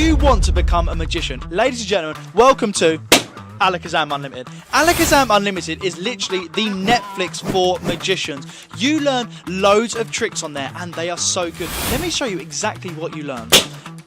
you want to become a magician, ladies and gentlemen, welcome to Alakazam Unlimited. Alakazam Unlimited is literally the Netflix for magicians. You learn loads of tricks on there and they are so good. Let me show you exactly what you learn.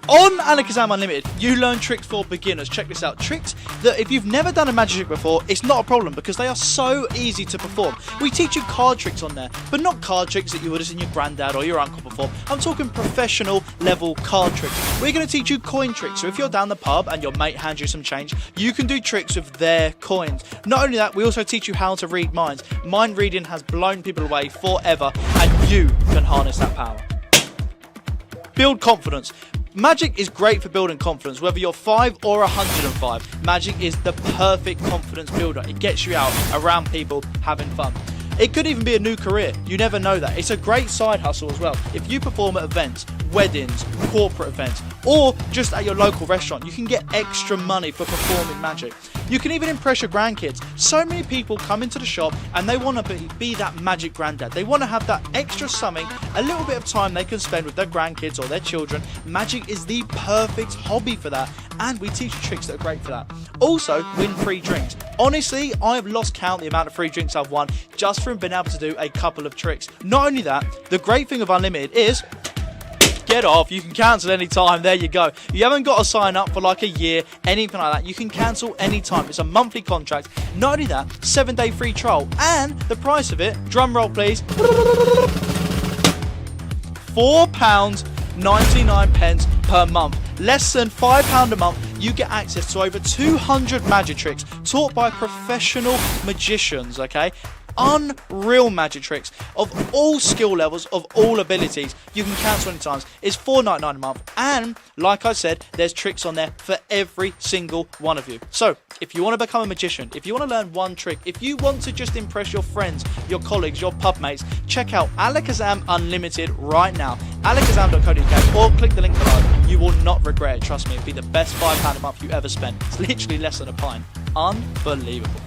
On Alakazam Unlimited, you learn tricks for beginners. Check this out. Tricks that if you've never done a magic trick before, it's not a problem because they are so easy to perform. We teach you card tricks on there, but not card tricks that you would have seen your granddad or your uncle perform. I'm talking professional level card tricks. We're going to teach you coin tricks. So if you're down the pub and your mate hands you some change, you can do tricks with their coins. Not only that, we also teach you how to read minds. Mind reading has blown people away forever, and you can harness that power. Build confidence. Magic is great for building confidence, whether you're 5 or 105. Magic is the perfect confidence builder. It gets you out around people having fun. It could even be a new career. You never know that. It's a great side hustle as well. If you perform at events, weddings, corporate events, or just at your local restaurant, you can get extra money for performing magic. You can even impress your grandkids. So many people come into the shop and they want to be that magic granddad. They want to have that extra something, a little bit of time they can spend with their grandkids or their children. Magic is the perfect hobby for that, and we teach you tricks that are great for that. Also, win free drinks. Honestly, I have lost count the amount of free drinks I've won just from being able to do a couple of tricks. Not only that, the great thing of Unlimited is get off, you can cancel anytime, there you go. You haven't got to sign up for like a year, anything like that. You can cancel anytime. It's a monthly contract. Not only that, 7-day free trial, and the price of it, drum roll please, £4.99 per month. Less than £5 a month, you get access to over 200 magic tricks taught by professional magicians, okay? Unreal magic tricks of all skill levels, of all abilities. You can cancel anytime. It's £4.99 a month, and like I said, there's tricks on there for every single one of you. So if you want to become a magician, if you want to learn one trick, if you want to just impress your friends, your colleagues, your pub mates, check out Alakazam Unlimited right now, alakazam.co.uk, or click the link below. You will not regret it, trust me. It'll be the best £5 a month you ever spent. It's literally less than a pint. Unbelievable.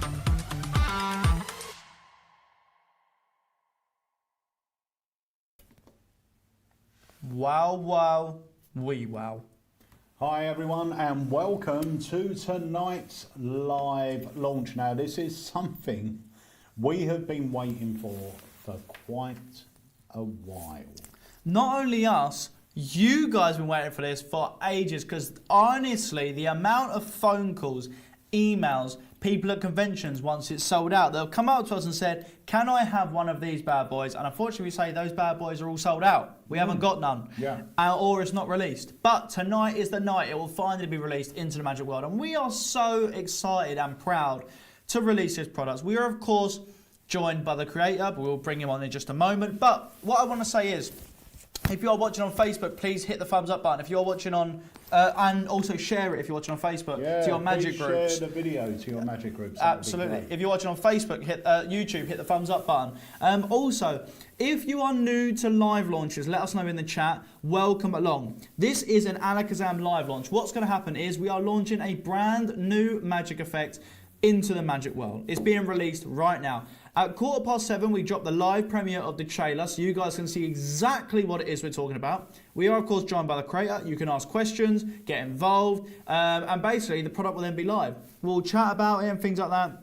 Wow, wow, wee wow. Hi everyone and welcome to tonight's live launch. Now this is something we have been waiting for quite a while. Not only us, you guys have been waiting for this for ages, because honestly the amount of phone calls, emails, people at conventions once it's sold out, they'll come up to us and said, can I have one of these bad boys? And unfortunately we say those bad boys are all sold out. We haven't got none. Yeah. Or it's not released. But tonight is the night it will finally be released into the magic world. And we are so excited and proud to release this product. We are of course joined by the creator, but we'll bring him on in just a moment. But what I want to say is, if you are watching on Facebook, please hit the thumbs up button. If you're watching on, and also share it if you're watching on Facebook to your magic groups. Share the video to your magic groups. Absolutely. If you're watching on Facebook, hit YouTube, hit the thumbs up button. Also, if you are new to live launches, let us know in the chat. Welcome along. This is an Alakazam live launch. What's going to happen is we are launching a brand new magic effect into the magic world. It's being released right now. At 7:15, we drop the live premiere of the trailer, so you guys can see exactly what it is we're talking about. We are, of course, joined by the creator. You can ask questions, get involved, and basically the product will then be live. We'll chat about it and things like that.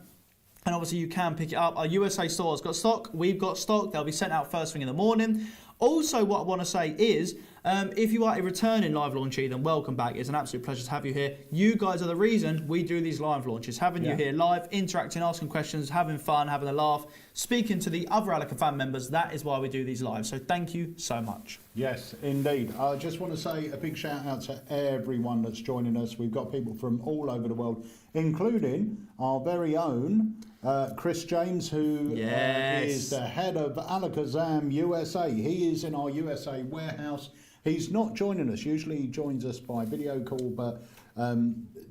And obviously you can pick it up. Our USA store has got stock. We've got stock. They'll be sent out first thing in the morning. Also, what I want to say is, if you are a returning live launchee, then welcome back. It's an absolute pleasure to have you here. You guys are the reason we do these live launches. Having you here live, interacting, asking questions, having fun, having a laugh, speaking to the other Alakazam members, that is why we do these live. So thank you so much. Yes, indeed. I just want to say a big shout out to everyone that's joining us. We've got people from all over the world, including our very own Chris James, who is the head of Alakazam USA. He is in our USA warehouse. He's not joining us. Usually he joins us by video call, but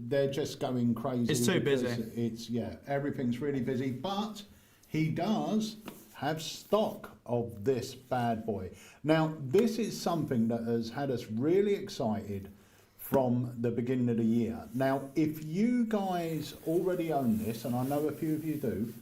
they're just going crazy. It's too busy. It's everything's really busy, but he does have stock of this bad boy. Now, this is something that has had us really excited from the beginning of the year. Now, if you guys already own this, and I know a few of you do,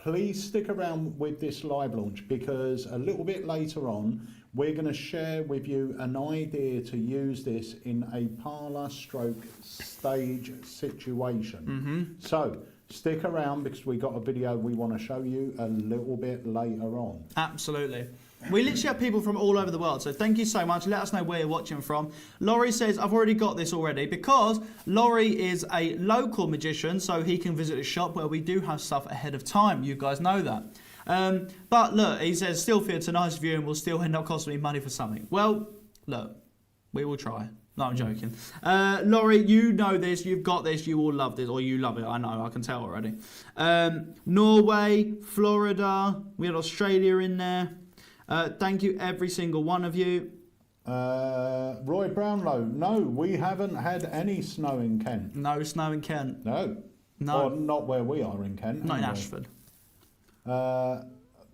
please stick around with this live launch, because a little bit later on, we're going to share with you an idea to use this in a parlour stroke stage situation. So stick around, because we got a video we want to show you a little bit later on. Absolutely. We literally have people from all over the world, so thank you so much. Let us know where you're watching from. Laurie says, I've already got this already, because Laurie is a local magician, so he can visit a shop where we do have stuff ahead of time. You guys know that. But look, he says, still feel it's a nice view and will still end up costing me money for something. Well, look, we will try. No, I'm joking. Laurie, you know this, you've got this, you all love this, or you love it, I know, I can tell already. Norway, Florida, we had Australia in there. Thank you, every single one of you. Roy Brownlow, no, we haven't had any snow in Kent. No snow in Kent. No. No. Or not where we are in Kent. Not anyway. in Ashford.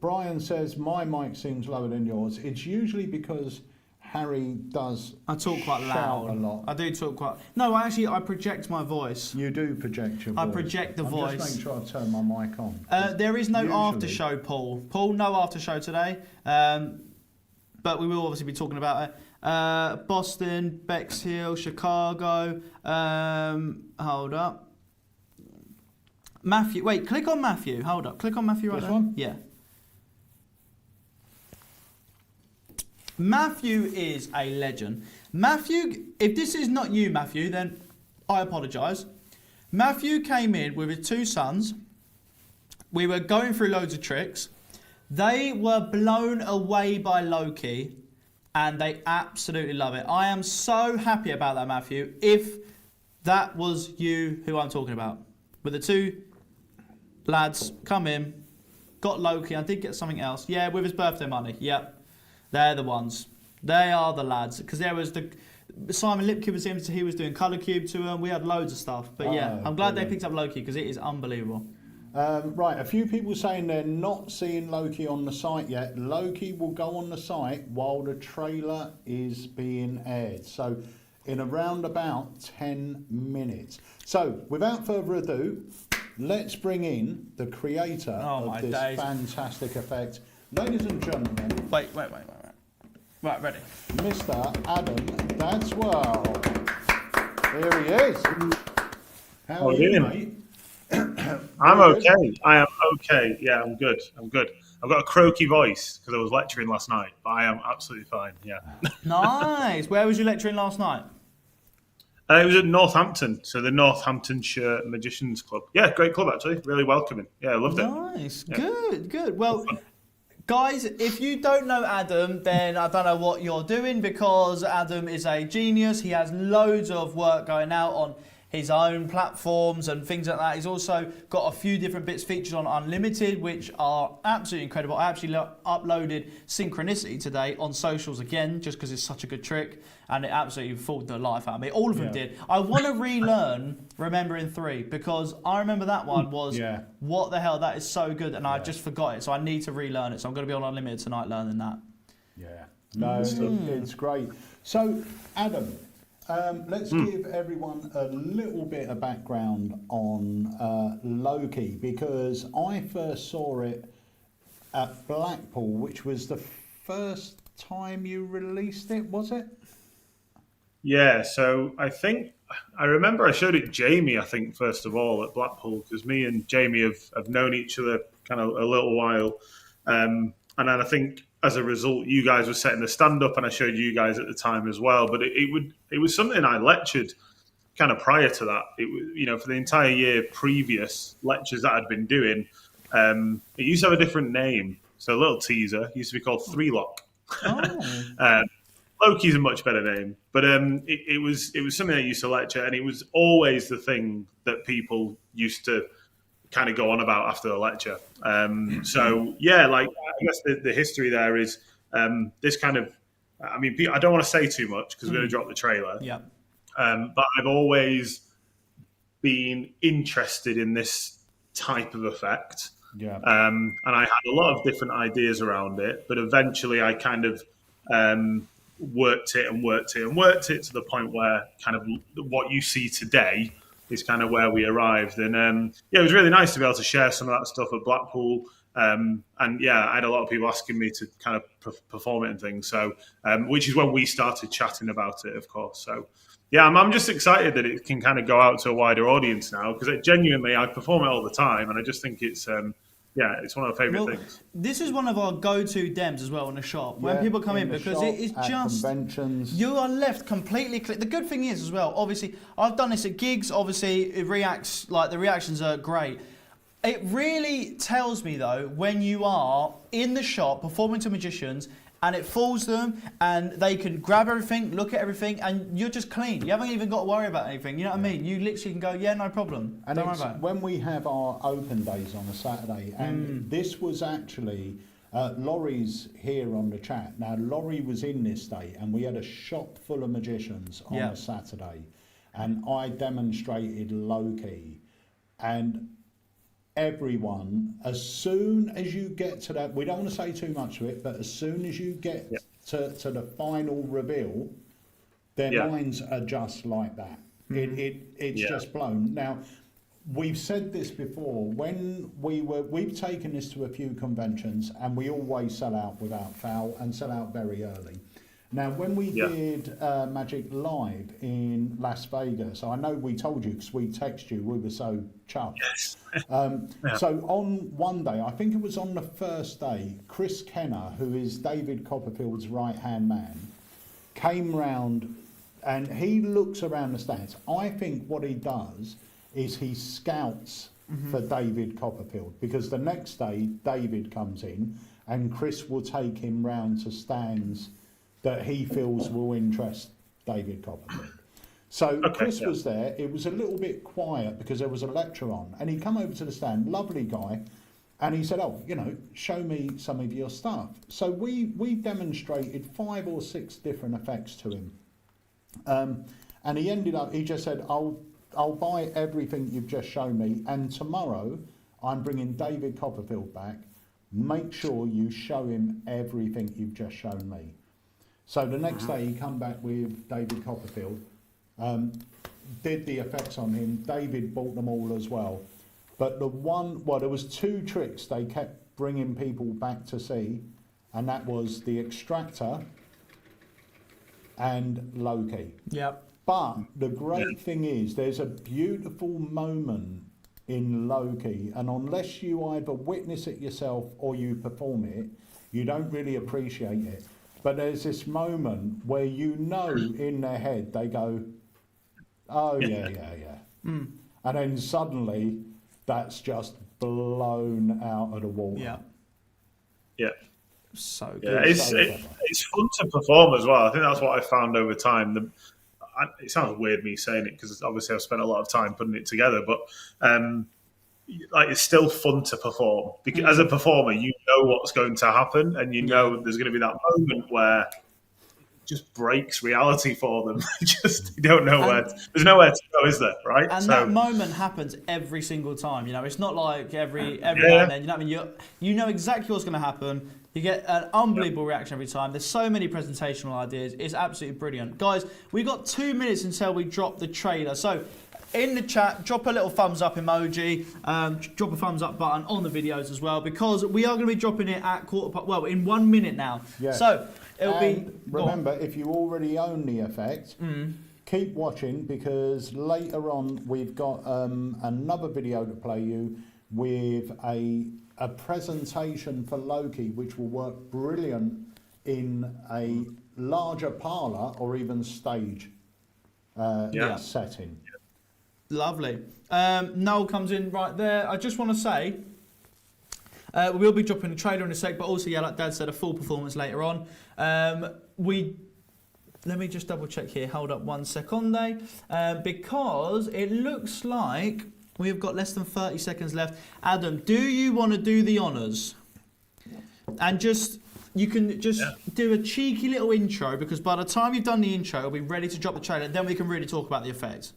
Brian says, my mic seems lower than yours. It's usually because Harry does I talk quite shout loud. a lot. I do talk quite... No, actually, I project my voice. You do project your voice. I project the voice. Just make sure I turn my mic on. There is no Usually. after show, Paul. Paul, no after show today. But we will obviously be talking about it. Boston, Bexhill, Chicago. Hold up. Matthew. Wait, click on Matthew. Hold up. Click on Matthew right This there. one? Yeah. Matthew is a legend. Matthew, if this is not you, Matthew, then I apologise. Matthew came in with his two sons. We were going through loads of tricks. They were blown away by Loki, and they absolutely love it. I am so happy about that, Matthew. If that was you who I'm talking about. With the two lads come in, got Loki. I did get something else. Yeah, with his birthday money. Yep. They're the ones. They are the lads. Because there was the... Simon Lipkin was in, so he was doing colour cube to them. We had loads of stuff. But yeah, I'm glad they picked up Loki, because it is unbelievable. Right, a few people saying they're not seeing Loki on the site yet. Loki will go on the site while the trailer is being aired. So in around about 10 minutes. So without further ado, let's bring in the creator of this fantastic effect. Ladies and gentlemen. Wait. Right, ready. Mr. Adam Dadswell. Here he is. How are you, mate? I'm okay. I am okay. Yeah, I'm good. I've got a croaky voice because I was lecturing last night, but I am absolutely fine. Yeah. Nice. Where was you lecturing last night? It was at Northampton, so the Northamptonshire Magicians Club. Yeah, great club actually. Really welcoming. Yeah, I loved it. Nice. Yeah. Good. Well, guys, if you don't know Adam, then I don't know what you're doing, because Adam is a genius. He has loads of work going out on his own platforms and things like that. He's also got a few different bits featured on Unlimited, which are absolutely incredible. I actually uploaded Synchronicity today on socials again, just because it's such a good trick, and it absolutely fooled the life out of me. All of them did. I want to relearn Remembering 3, because I remember that one was, what the hell, that is so good, and I just forgot it, so I need to relearn it. So I'm going to be on Unlimited tonight learning that. Yeah. No, it's great. So, Adam, let's give everyone a little bit of background on Loki, because I first saw it at Blackpool, which was the first time you released it, was it? Yeah, so I remember I showed it Jamie, I think, first of all, at Blackpool, because me and Jamie have known each other kind of a little while. And then I think as a result, you guys were setting the stand-up, and I showed you guys at the time as well. But it was something I lectured kind of prior to that. It was, for the entire year previous lectures that I'd been doing, it used to have a different name. So a little teaser. It used to be called Three Lock. Oh. Loki's a much better name, but it was something I used to lecture, and it was always the thing that people used to kind of go on about after the lecture. So yeah, like I guess the history there is this kind of. I mean, I don't want to say too much because we're going to drop the trailer. Yeah. But I've always been interested in this type of effect. Yeah. And I had a lot of different ideas around it, but eventually I kind of worked it to the point where kind of what you see today kind of where we arrived. And yeah, it was really nice to be able to share some of that stuff at Blackpool. And yeah, I had a lot of people asking me to kind of perform it and things. So, which is when we started chatting about it, of course. So, yeah, I'm just excited that it can kind of go out to a wider audience now, because genuinely I perform it all the time, and I just think it's yeah, it's one of my favourite things. This is one of our go-to dems as well in the shop when people come in, because it is just conventions. You are left completely clear. The good thing is as well, obviously, I've done this at gigs. Obviously, it reacts like the reactions are great. It really tells me though when you are in the shop performing to magicians, and it fools them, and they can grab everything, look at everything, and you're just clean. You haven't even got to worry about anything. You know what I mean? You literally can go, yeah, no problem. And Don't worry about it. when we have our open days on a Saturday, and this was actually, Laurie's here on the chat. Now, Laurie was in this day, and we had a shop full of magicians on a Saturday, and I demonstrated Loki, and everyone, as soon as you get to that, we don't want to say too much of it, but as soon as you get to the final reveal, their minds are just like that. It's just blown. Now, we've said this before, when we've taken this to a few conventions, and we always sell out without fail and sell out very early. Now, when we did Magic Live in Las Vegas, I know we told you because we texted you, we were so chuffed. Yes. So on one day, I think it was on the first day, Chris Kenner, who is David Copperfield's right-hand man, came round and he looks around the stands. I think what he does is he scouts for David Copperfield, because the next day David comes in and Chris will take him round to stands that he feels will interest David Copperfield. So Chris was there. It was a little bit quiet because there was a lecture on, and he come over to the stand, lovely guy, and he said, oh, you know, show me some of your stuff. So we demonstrated 5 or 6 different effects to him. And he ended up, he just said, I'll buy everything you've just shown me, and tomorrow I'm bringing David Copperfield back. Make sure you show him everything you've just shown me. So the next day he come back with David Copperfield, did the effects on him. David bought them all as well. But there was 2 tricks they kept bringing people back to see, and that was the Extractor and Loki. Yep. But the great thing is there's a beautiful moment in Loki, and unless you either witness it yourself or you perform it, you don't really appreciate it. But there's this moment where you know in their head they go, oh yeah. And then suddenly that's just blown out of the water. Yeah. So good. Yeah, it's fun to perform as well. I think that's what I found over time. It sounds weird me saying it, because obviously I've spent a lot of time putting it together, but like, it's still fun to perform, because as a performer you know what's going to happen, and you know there's going to be that moment where it just breaks reality for them. You don't know there's nowhere to go, is there? Right? And that moment happens every single time. You know, it's not like every now and then. You know what I mean? You know exactly what's going to happen. You get an unbelievable reaction every time. There's so many presentational ideas. It's absolutely brilliant. Guys, we've got 2 minutes until we drop the trailer. So in the chat, drop a little thumbs up emoji, drop a thumbs up button on the videos as well, because we are going to be dropping it at in 1 minute now. Yes. So it'll be... Remember, if you already own the effect, keep watching, because later on we've got another video to play you with a presentation for Loki, which will work brilliant in a larger parlour or even stage setting. Lovely. Noel comes in right there. I just want to say, we will be dropping a trailer in a sec, but also, like Dad said, a full performance later on. Let me just double check here. Hold up 1 second, because it looks like we've got less than 30 seconds left. Adam, do you want to do the honours? And you can do a cheeky little intro, because by the time you've done the intro, we'll be ready to drop the trailer, then we can really talk about the effects.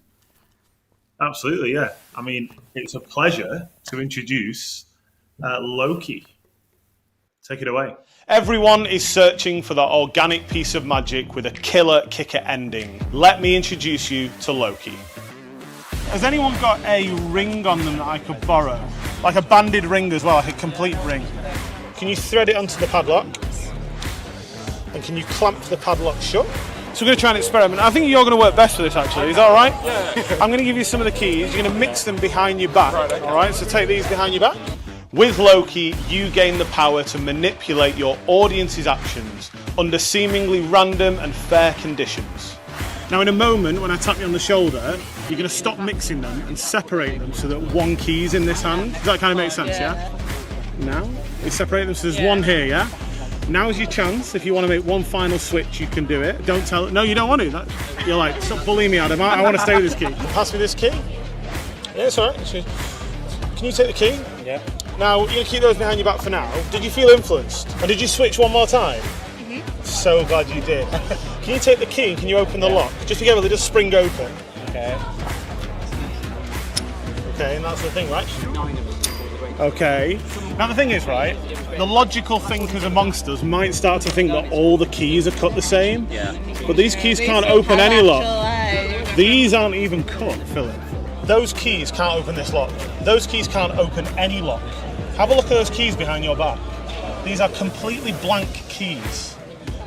Absolutely, yeah. I mean, it's a pleasure to introduce Loki. Take it away. Everyone is searching for that organic piece of magic with a killer kicker ending. Let me introduce you to Loki. Has anyone got a ring on them that I could borrow? Like a banded ring as well, like a complete ring. Can you thread it onto the padlock? And can you clamp the padlock shut? So we're going to try and experiment. I think you're going to work best for this actually, is that alright? Yeah. I'm going to give you some of the keys. You're going to mix them behind your back, alright? So take these behind your back. With Loki, you gain the power to manipulate your audience's actions under seemingly random and fair conditions. Now in a moment, when I tap you on the shoulder, you're going to stop mixing them and separate them so that one key's in this hand. Does that kind of make sense, yeah? Now, we separate them so there's one here, yeah? Now's your chance. If you want to make one final switch, you can do it. Don't tell... No, you don't want to. You're like, stop bullying me, Adam. I want to stay with this key. Pass me this key. Yeah, it's all right. Can you take the key? Yeah. Now, you're going to keep those behind your back for now. Did you feel influenced? And did you switch one more time? So glad you did. Can you take the key and can you open the lock? Just together, they just spring open. Okay. Okay, and that's the thing, right? Okay. Now the thing is, right, the logical thinkers amongst us might start to think that all the keys are cut the same. Yeah. But these keys can't open any lock. These aren't even cut, Philip. Those keys can't open this lock. Those keys can't open any lock. Have a look at those keys behind your back. These are completely blank keys.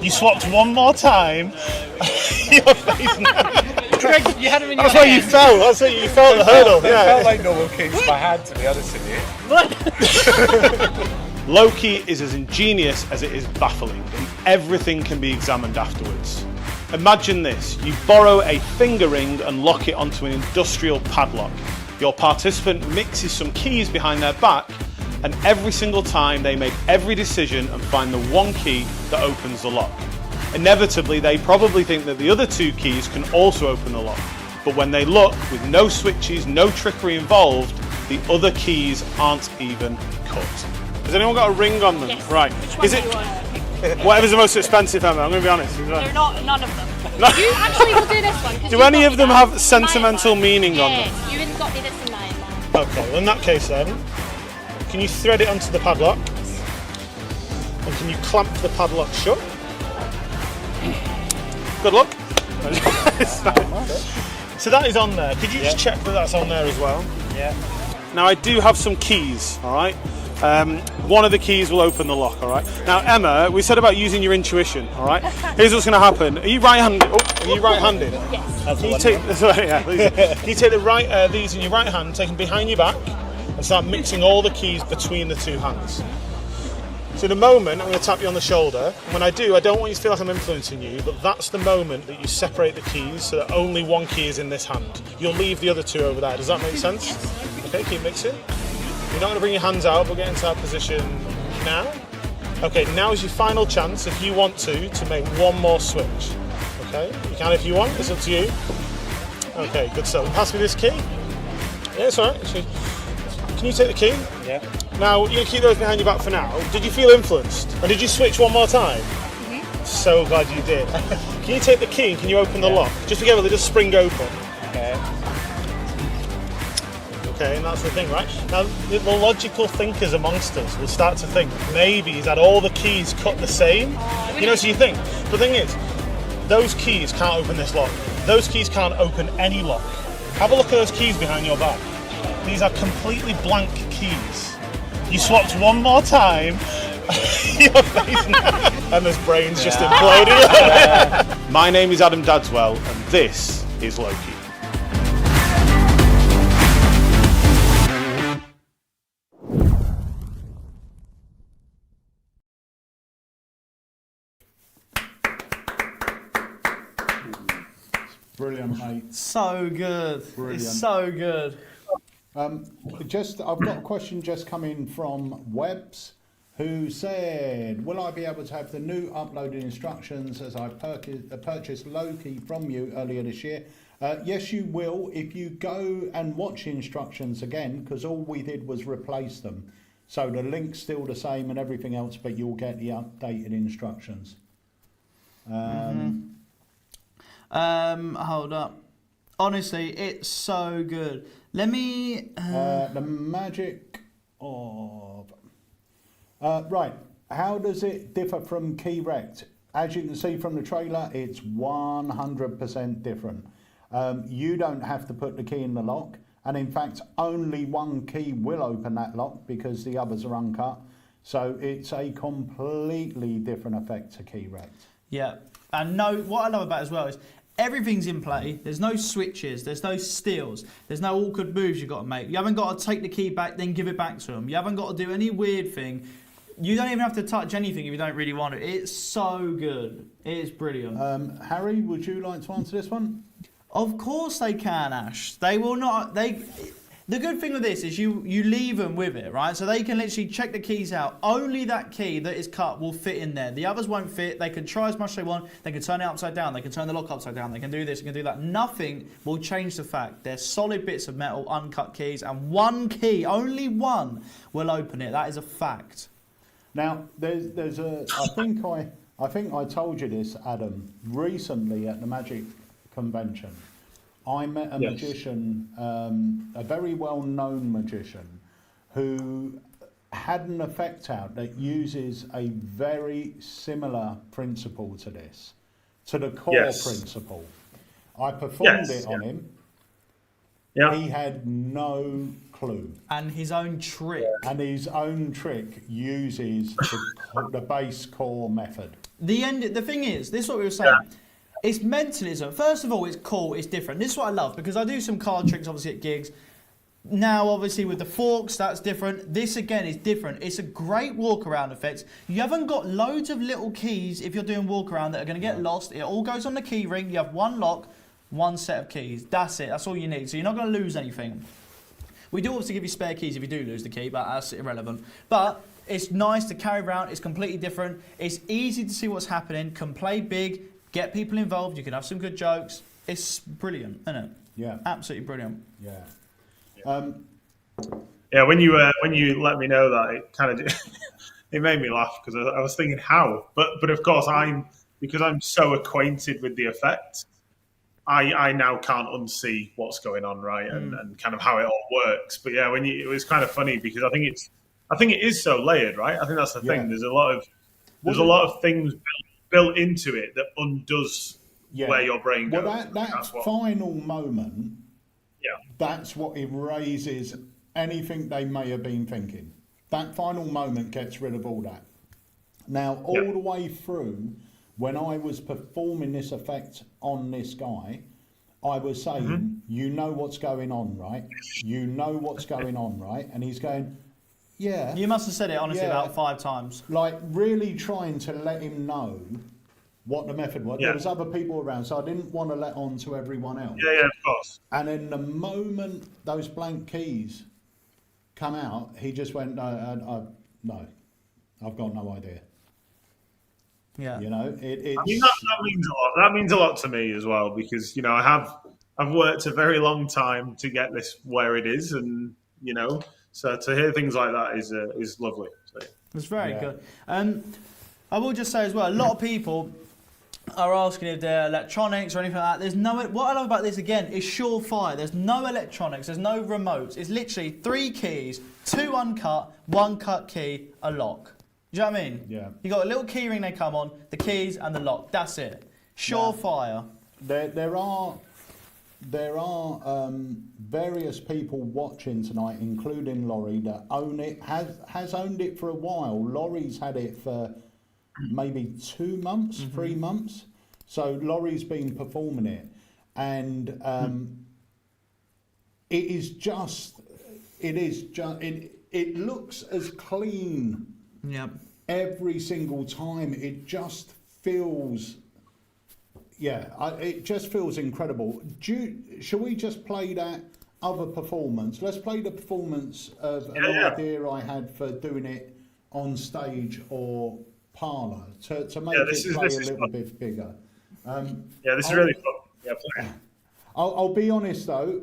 You swapped one more time. Your face now. Greg, you had them in your That's why you fell. That's it. You fell at the hurdle. They felt like normal keys in my hand, to be honest with you. Loki is as ingenious as it is baffling, and everything can be examined afterwards. Imagine this. You borrow a finger ring and lock it onto an industrial padlock. Your participant mixes some keys behind their back, and every single time they make every decision and find the one key that opens the lock. Inevitably, they probably think that the other two keys can also open the lock. But when they look, with no switches, no trickery involved, the other keys aren't even cut. Has anyone got a ring on them? Yes. Right. Is it whatever's the most expensive, Emma? I'm going to be honest. They're not, none of them. You actually will do this one. Do any of them have sentimental meaning on them? Yes, you even got me this in mine. Okay, well in that case then, can you thread it onto the padlock? And can you clamp the padlock shut? Good luck. So that is on there. Could you just check that that's on there as well? Yeah. Now I do have some keys, all right? One of the keys will open the lock, all right? Now Emma, we said about using your intuition, all right? Here's what's going to happen. Are you right-handed? Oh, are you right-handed? Yes. Can you take can you take these in your right hand, take them behind your back, and start mixing all the keys between the two hands? So in a moment, I'm going to tap you on the shoulder. When I do, I don't want you to feel like I'm influencing you, but that's the moment that you separate the keys so that only one key is in this hand. You'll leave the other two over there. Does that make sense? Yes. Okay, keep mixing. You're not going to bring your hands out, but get into that position now. Okay, now is your final chance, if you want to make one more switch. Okay, you can if you want, it's up to you. Okay, good stuff. Pass me this key. Yeah, it's alright. Can you take the key? Yeah. Now, you keep those behind your back for now. Did you feel influenced? And did you switch one more time? So glad you did. Can you take the key and can you open the lock? Just together, they just spring open. Okay. Okay, and that's the thing, right? Now, the logical thinkers amongst us will start to think maybe he's had all the keys cut the same. You know, so you think. But the thing is, those keys can't open this lock. Those keys can't open any lock. Have a look at those keys behind your back. These are completely blank keys. You swapped one more time. Your face now. And his brain's just imploded. My name is Adam Dadswell, and this is Loki. Brilliant, mate. So good. Brilliant. It's so good. I've got a question just come in from Webbs, who said, will I be able to have the new uploaded instructions as I purchased Loki from you earlier this year? Yes, you will if you go and watch instructions again, because all we did was replace them. So the link's still the same and everything else, but you'll get the updated instructions. Hold up. Honestly, it's so good. Let me... the magic of... right, how does it differ from Keyrect? As you can see from the trailer, it's 100% different. You don't have to put the key in the lock, and in fact, only one key will open that lock because the others are uncut. So it's a completely different effect to key rect. Yeah, and what I love about it as well is everything's in play. There's no switches, there's no steals, there's no awkward moves you've got to make. You haven't got to take the key back, then give it back to them. You haven't got to do any weird thing. You don't even have to touch anything if you don't really want it. It's so good. It's brilliant. Harry, would you like to answer this one? Of course they can, Ash. They will not. The good thing with this is you leave them with it, right? So they can literally check the keys out. Only that key that is cut will fit in there. The others won't fit. They can try as much as they want. They can turn it upside down. They can turn the lock upside down. They can do this. They can do that. Nothing will change the fact they're solid bits of metal, uncut keys, and one key, only one, will open it. That is a fact. Now, there's a. I think I told you this, Adam, recently at the Magic Convention. I met a magician, a very well-known magician, who had an effect out that uses a very similar principle to this, to the core principle. I performed it on him. Yeah. He had no clue. And his own trick. And his own trick uses the base core method. The thing is, this is what we were saying. Yeah. It's mentalism. First of all, it's cool, it's different. This is what I love, because I do some card tricks, obviously, at gigs. Now, obviously, with the forks, that's different. This, again, is different. It's a great walk-around effect. You haven't got loads of little keys if you're doing walk-around that are going to get lost. It all goes on the key ring. You have one lock, one set of keys. That's it. That's all you need. So you're not going to lose anything. We do obviously give you spare keys if you do lose the key, but that's irrelevant. But it's nice to carry around. It's completely different. It's easy to see what's happening. Can play big. Get people involved. You can have some good jokes. It's brilliant, isn't it? Yeah. Absolutely brilliant. Yeah. Yeah. When you let me know that, it kind of it made me laugh because I was thinking how, but of course because I'm so acquainted with the effect, I now can't unsee what's going on, right, and kind of how it all works. But yeah, it was kind of funny because I think it is so layered, right? I think that's the thing. There's a lot of things built into it that undoes where your brain goes. Well, that final moment, that's what erases anything they may have been thinking. That final moment gets rid of all that. Now, all the way through, when I was performing this effect on this guy, I was saying, you know what's going on, right? You know what's going on, right? And he's going, yeah. You must have said it, honestly, about 5 times. Like, really trying to let him know what the method was. There was other people around, so I didn't want to let on to everyone else. Yeah, of course. And then the moment those blank keys come out, he just went, no, I've got no idea. Yeah. You know, it's... I mean, that means a lot. That means a lot to me as well, because, you know, I've worked a very long time to get this where it is, and, you know... So to hear things like that is lovely. So. It's very good. I will just say as well, a lot of people are asking if they're electronics or anything like that. There's no. What I love about this again is surefire. There's no electronics. There's no remotes. It's literally 3 keys, 2 uncut, 1 cut key, a lock. Do you know what I mean? Yeah. You got a little key ring they come on, the keys and the lock. That's it. Surefire. There are various people watching tonight, including Laurie, that own it, has owned it for a while. Laurie's had it for maybe 2 months, 3 months. So Laurie's been performing it, and it looks as clean every single time. It just feels... it just feels incredible. Shall we just play that other performance? Let's play the performance of an idea I had for doing it on stage or parlour to make it play a little bit bigger. This is really fun. Yeah, play. I'll be honest though,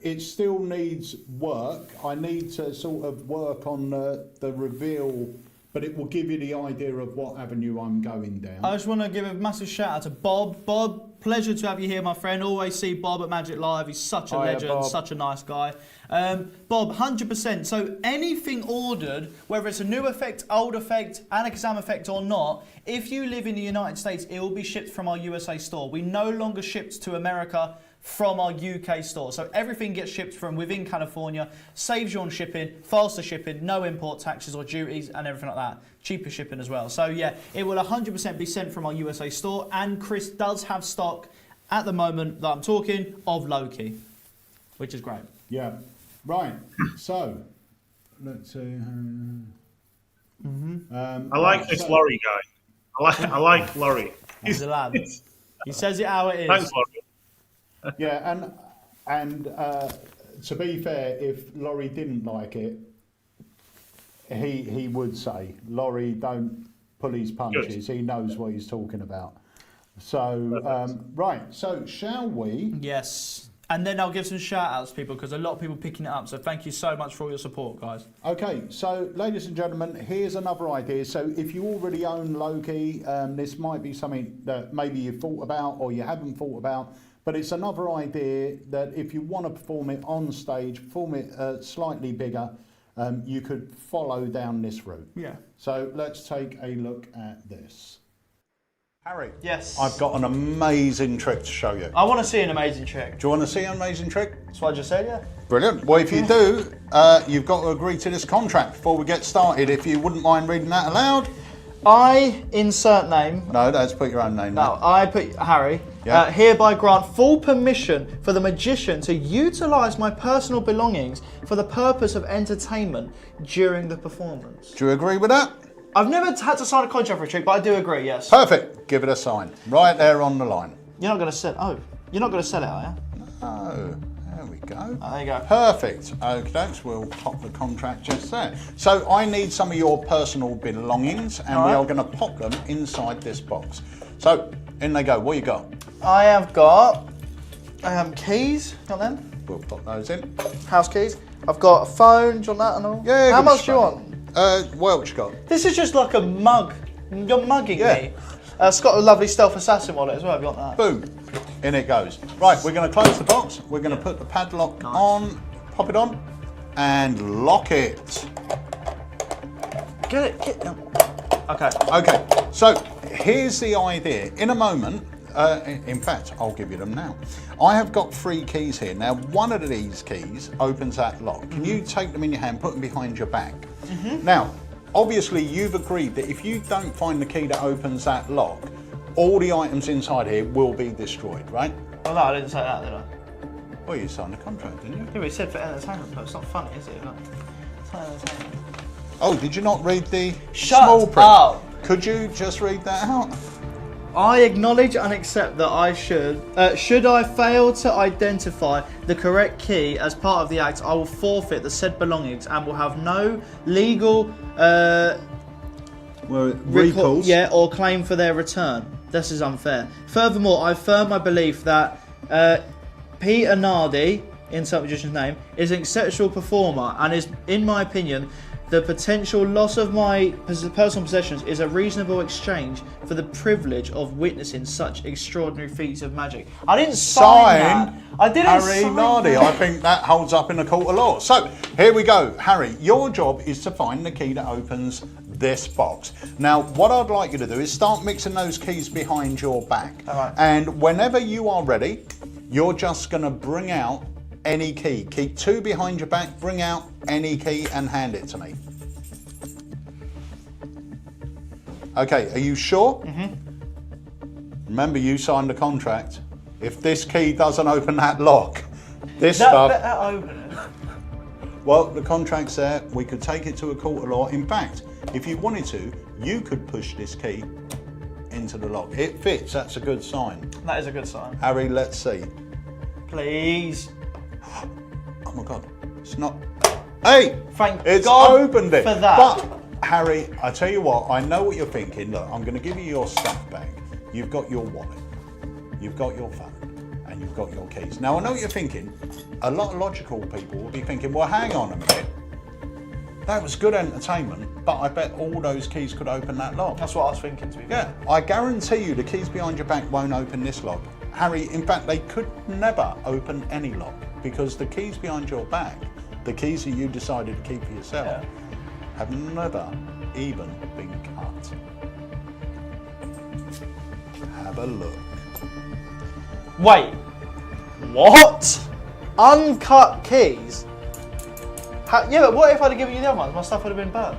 it still needs work. I need to sort of work on the reveal, but it will give you the idea of what avenue I'm going down. I just want to give a massive shout out to Bob. Bob, pleasure to have you here, my friend. Always see Bob at Magic Live. He's such a legend, Bob. Such a nice guy. Bob, 100%. So anything ordered, whether it's a new effect, old effect, Alakazam effect or not, if you live in the United States, it will be shipped from our USA store. We no longer ship to America from our UK store. So everything gets shipped from within California, saves you on shipping, faster shipping, no import taxes or duties and everything like that. Cheaper shipping as well. So yeah, it will 100% be sent from our USA store, and Chris does have stock at the moment that I'm talking of Loki, which is great. Yeah. Right. So, let's see. I like this Laurie guy. I like Laurie. He's a lad. He says it how it is. Thanks, Laurie. Yeah, and to be fair, if Laurie didn't like it, he would say, Laurie, don't pull his punches. He knows what he's talking about. So, right. So, shall we? Yes. And then I'll give some shout outs to people because a lot of people picking it up. So thank you so much for all your support, guys. Okay, so ladies and gentlemen, here's another idea. So if you already own Loki, this might be something that maybe you've thought about or you haven't thought about, but it's another idea that if you want to perform it on stage, perform it slightly bigger, you could follow down this route. Yeah. So let's take a look at this. Harry. Yes. I've got an amazing trick to show you. I want to see an amazing trick. Do you want to see an amazing trick? That's what I just said, yeah. Brilliant. Well, if you do, you've got to agree to this contract before we get started. If you wouldn't mind reading that aloud. I insert name. No, let's put your own name. No, I put Harry. Yeah. Hereby grant full permission for the magician to utilise my personal belongings for the purpose of entertainment during the performance. Do you agree with that? I've never had to sign a contract for a trick, but I do agree, yes. Perfect. Give it a sign. Right there on the line. You're not going to sell. Oh, you're not going to sell it, are you? Oh, there we go. Oh, there you go. Perfect. Okay, we'll pop the contract just there. So I need some of your personal belongings, and we are going to pop them inside this box. So in they go. What you got? I have got keys. Got them? We'll pop those in. House keys. I've got a phone. Do you want that and all? Yeah. How much do you want? What you got? This is just like a mug. You're mugging me. It's got a lovely stealth assassin wallet as well. Have you want that? Boom. In it goes. Right, we're going to close the box. We're going to put the padlock on, pop it on, and lock it. Get it. Okay. Okay, so here's the idea. In a moment, in fact, I'll give you them now. I have got 3 keys here. Now, one of these keys opens that lock. Can you take them in your hand, put them behind your back? Now, obviously, you've agreed that if you don't find the key that opens that lock, all the items inside here will be destroyed, right? Oh no, I didn't say that, did I? Well, you signed the contract, didn't you? Yeah, but he said for entertainment, but it's not funny, is it? It's not entertainment. Oh, did you not read the Shut small print? up. Could you just read that out? I acknowledge and accept that I should I fail to identify the correct key as part of the act, I will forfeit the said belongings and will have no legal recourse. or claim for their return. This is unfair. Furthermore, I affirm my belief that Peter Nardi, insert magician's name, is an exceptional performer and is, in my opinion, the potential loss of my personal possessions is a reasonable exchange for the privilege of witnessing such extraordinary feats of magic. I didn't sign that. I didn't Harry sign Nardi. that. I think that holds up in a court of law. So here we go, Harry. Your job is to find the key that opens this box. Now, what I'd like you to do is start mixing those keys behind your back. All right. And whenever you are ready, you're just going to bring out any key. Keep 2 behind your back, bring out any key and hand it to me. Okay, are you sure? Remember, you signed the contract. If this key doesn't open that lock, that open it. Well, the contract's there. We could take it to a court of law. In fact, if you wanted to, you could push this key into the lock. It fits. That's a good sign. That is a good sign. Harry, let's see. Please. Oh my God, it's not. Hey, Thank it's God opened it. for that. But Harry, I tell you what, I know what you're thinking. Look, I'm going to give you your stuff back. You've got your wallet, you've got your phone, and you've got your keys. Now, I know what you're thinking. A lot of logical people will be thinking, well, hang on a minute. That was good entertainment, but I bet all those keys could open that lock. That's what I was thinking, to be fair. Yeah, I guarantee you the keys behind your back won't open this lock. Harry, in fact, they could never open any lock because the keys behind your back, the keys that you decided to keep for yourself, have never even been cut. Have a look. Wait. What? Uncut keys? Yeah, but what if I'd have given you the other ones? My stuff would have been burnt.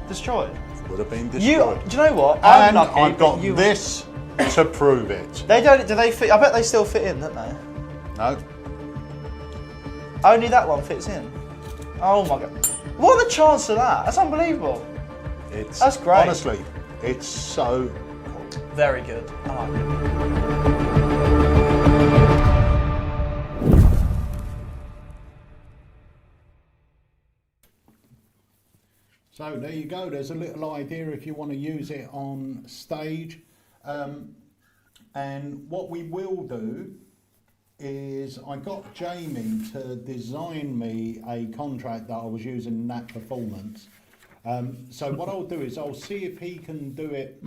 Destroyed. Would have been Do destroyed. you know what? And lucky, I've got you... this to prove it. They don't, do they fit? I bet they still fit in, don't they? No. Only that one fits in. Oh my god. What are the chances of that? That's unbelievable. That's great. Honestly, it's so cool. Very good. I like it. So there you go. There's a little idea if you want to use it on stage. And what we will do is I got Jamie to design me a contract that I was using in that performance. So what I'll do is I'll see if he can do it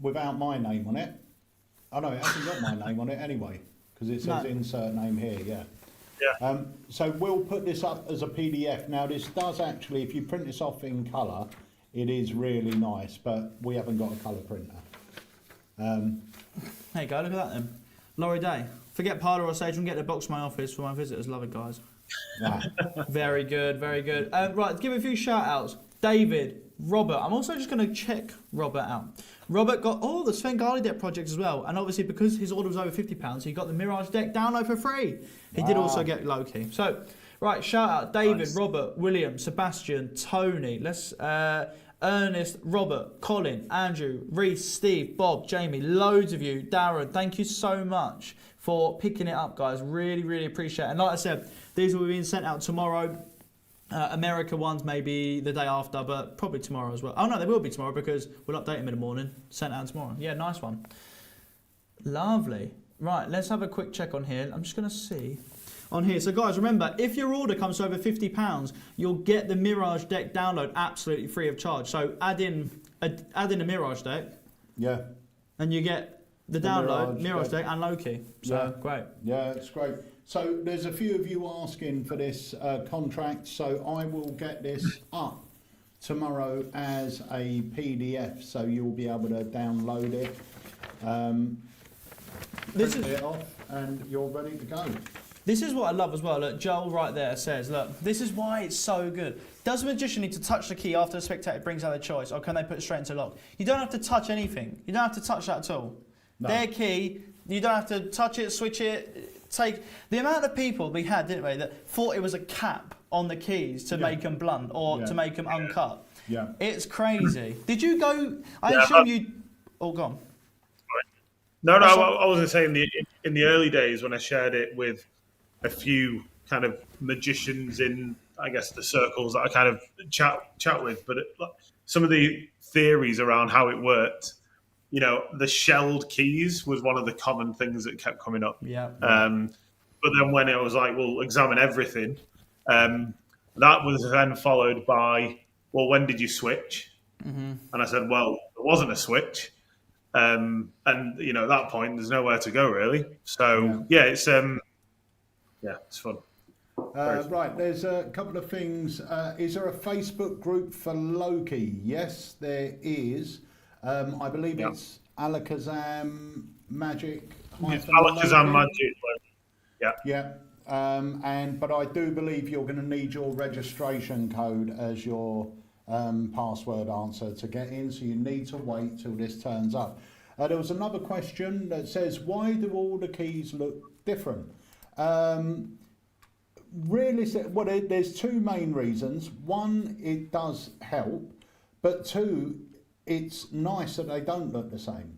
without my name on it. Oh no, it hasn't got my name on it anyway, because it says insert name here, yeah. Yeah. So we'll put this up as a PDF. Now this does actually, if you print this off in colour, it is really nice, but we haven't got a colour printer. There you go, look at that then. Laurie Day. Forget parlour or stage and get the box to my office for my visitors. Love it, guys. Nah. Very good, very good. Right, give a few shout outs. David, Robert. I'm also just going to check Robert out. Robert got the Svengali deck project as well. And obviously, because his order was over £50, he got the Mirage deck download for free. He did also get Loki. So, right, shout out David, nice. Robert, William, Sebastian, Tony. Let's Ernest, Robert, Colin, Andrew, Reese, Steve, Bob, Jamie, loads of you. Darren, thank you so much for picking it up, guys. Really, really appreciate it. And like I said, these will be being sent out tomorrow. America ones maybe the day after, but probably tomorrow as well. Oh no, they will be tomorrow because we'll update them in the morning. Sent out tomorrow. Yeah, nice one. Lovely. Right, let's have a quick check on here. I'm just going to see on here. So guys, remember, if your order comes to over £50, you'll get the Mirage deck download absolutely free of charge. So add in a Mirage deck. Yeah. And you get the download, Mirage deck and Loki. So great. Yeah, it's great. So there's a few of you asking for this contract, so I will get this up tomorrow as a PDF, so you'll be able to download it, print it off, and you're ready to go. This is what I love as well. Look, Joel right there says, look, this is why it's so good. Does the magician need to touch the key after the spectator brings out the choice, or can they put it straight into lock? You don't have to touch anything. You don't have to touch that at all. No. Their key, you don't have to touch it, switch it, take... The amount of people we had, didn't we, that thought it was a cap on the keys to make them blunt or to make them uncut. Yeah. It's crazy. Did you go... I assume you... Oh, go on. No, I was going to say in the early days when I shared it with a few kind of magicians in, I guess, the circles that I kind of chat with, but some of the theories around how it worked, you know, the shelled keys was one of the common things that kept coming up. Yeah. But then when it was like, well, examine everything, that was then followed by, well, when did you switch? Mm-hmm. And I said, well, there wasn't a switch. And, you know, at that point, there's nowhere to go, really. So, it's fun. Right, there's a couple of things. Is there a Facebook group for Loki? Yes, there is. I believe it's Alakazam Magic. Alakazam Magic. Yeah. But I do believe you're going to need your registration code as your password answer to get in, so you need to wait till this turns up. There was another question that says, why do all the keys look different? Really, well, there's two main reasons. One, it does help, but two, it's nice that they don't look the same.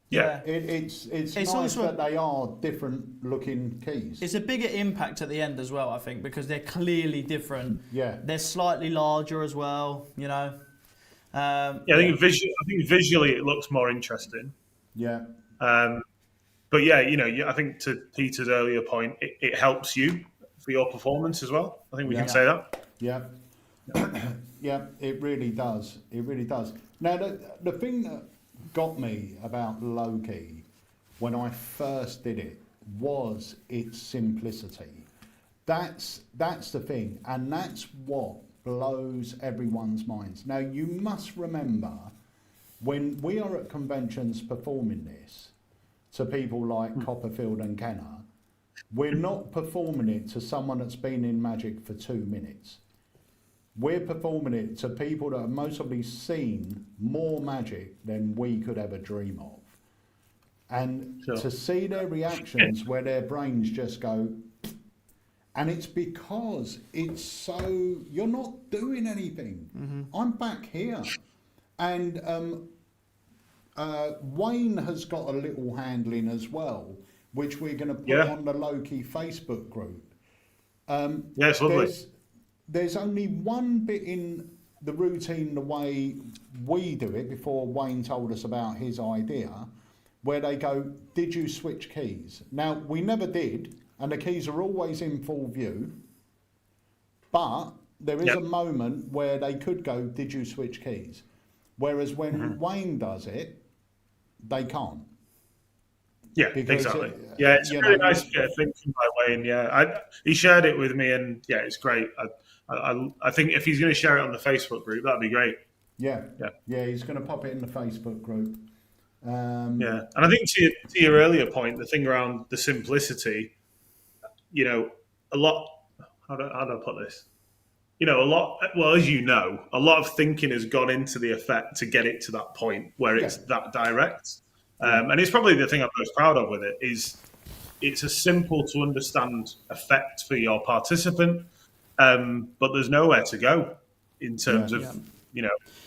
Yeah, it's nice that they are different looking keys. It's a bigger impact at the end as well, I think, because they're clearly different. Yeah, they're slightly larger as well. You know. I think visually it looks more interesting. Yeah. But yeah, you know, I think to Peter's earlier point, it helps you for your performance as well. I think we can say that. Yeah. Yeah, it really does. It really does. Now, the thing that got me about Loki when I first did it was its simplicity. That's the thing, and that's what blows everyone's minds. Now, you must remember, when we are at conventions performing this, to people like Copperfield and Kenner, we're not performing it to someone that's been in magic for 2 minutes. We're performing it to people that have most probably seen more magic than we could ever dream of. And to see their reactions where their brains just go, and it's because it's so, you're not doing anything. I'm back here. And Wayne has got a little handling as well, which we're going to put on the Loki Facebook group. It's lovely. There's only one bit in the routine, the way we do it, before Wayne told us about his idea, where they go, did you switch keys? Now, we never did, and the keys are always in full view, but there is a moment where they could go, did you switch keys? Whereas when Wayne does it, they can't. Yeah, exactly. It's a really nice bit of thinking by Wayne. He shared it with me, and it's great. I think if he's going to share it on the Facebook group, that'd be great. Yeah, he's going to pop it in the Facebook group. And I think to your earlier point, the thing around the simplicity, a lot. How do I put this? A lot. Well, as you know, a lot of thinking has gone into the effect to get it to that point where it's that direct. And it's probably the thing I'm most proud of with it is it's a simple to understand effect for your participant, but there's nowhere to go in terms of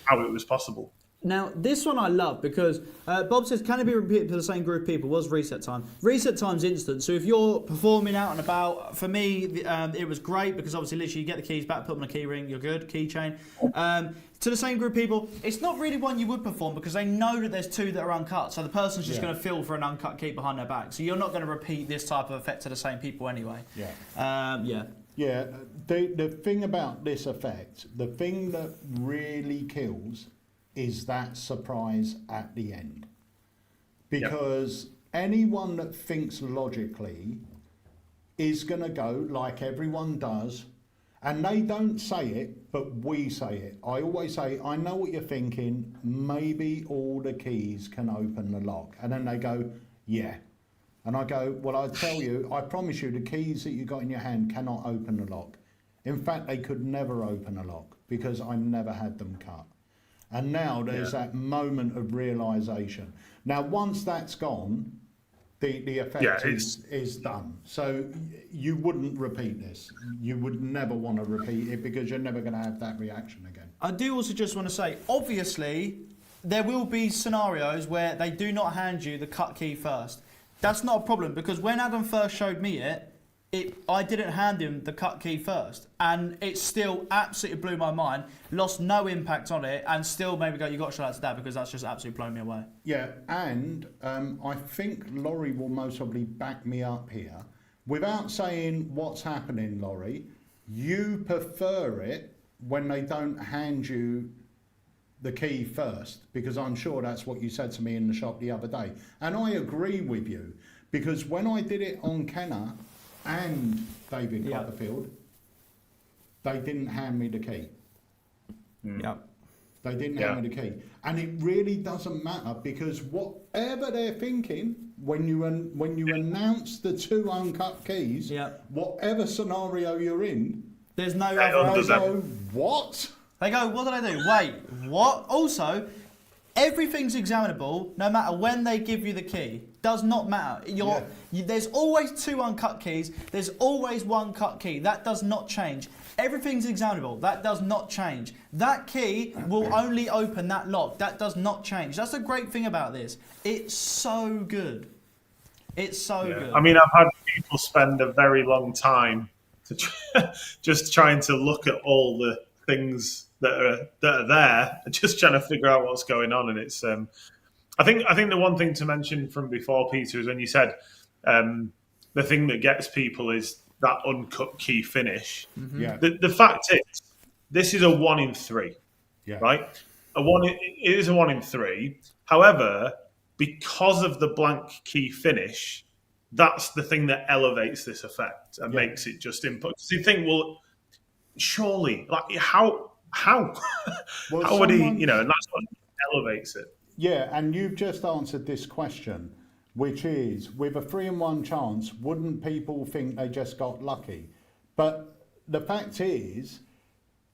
how it was possible. Now, this one I love because Bob says, can it be repeated to the same group of people? Was reset time. Reset time's instant. So if you're performing out and about, for me, it was great because obviously literally you get the keys back, put them on a key ring, you're good, keychain. To the same group of people, it's not really one you would perform because they know that there's 2 that are uncut. So the person's just going to feel for an uncut key behind their back. So you're not going to repeat this type of effect to the same people anyway. The thing about this effect, the thing that really kills is that surprise at the end. Because anyone that thinks logically is going to go like everyone does, and they don't say it, but we say it. I always say, I know what you're thinking, maybe all the keys can open the lock. And then they go, yeah. And I go, well, I tell you, I promise you the keys that you got in your hand cannot open the lock. In fact, they could never open a lock because I never had them cut. And now there's that moment of realisation. Now, once that's gone, the effect is done. So you wouldn't repeat this. You would never want to repeat it because you're never going to have that reaction again. I do also just want to say, obviously, there will be scenarios where they do not hand you the cut key first. That's not a problem because when Adam first showed me I didn't hand him the cut key first, and it still absolutely blew my mind. Lost no impact on it, and still maybe go, you got to show that to Dad because that's just absolutely blown me away. Yeah, and I think Laurie will most probably back me up here. Without saying what's happening, Laurie, you prefer it when they don't hand you the key first, because I'm sure that's what you said to me in the shop the other day. And I agree with you, because when I did it on Kenner and David Copperfield, they didn't hand me the key. They didn't hand me the key. And it really doesn't matter, because whatever they're thinking, when you announce the 2 uncut keys, whatever scenario you're in, there's no other. They go, what? They go, what did I do? Wait, what? Also, everything's examinable no matter when they give you the key. Does not matter. There's always 2 uncut keys. There's always 1 cut key. That does not change. Everything's examinable. That does not change. That key will only open that lock. That does not change. That's the great thing about this. It's so good. It's so good. I mean, I've had people spend a very long time just trying to look at all the things that are there and just trying to figure out what's going on. And it's I think the one thing to mention from before, Peter, is when you said the thing that gets people is that uncut key finish. The fact is, this is a 1 in 3, right? It is a 1 in 3. However, because of the blank key finish, that's the thing that elevates this effect and makes it just input. Because you think, well, surely, like how Well, how would he, and that's what elevates it. Yeah, and you've just answered this question. which is with a 3 in 1 chance, wouldn't people think they just got lucky? But the fact is,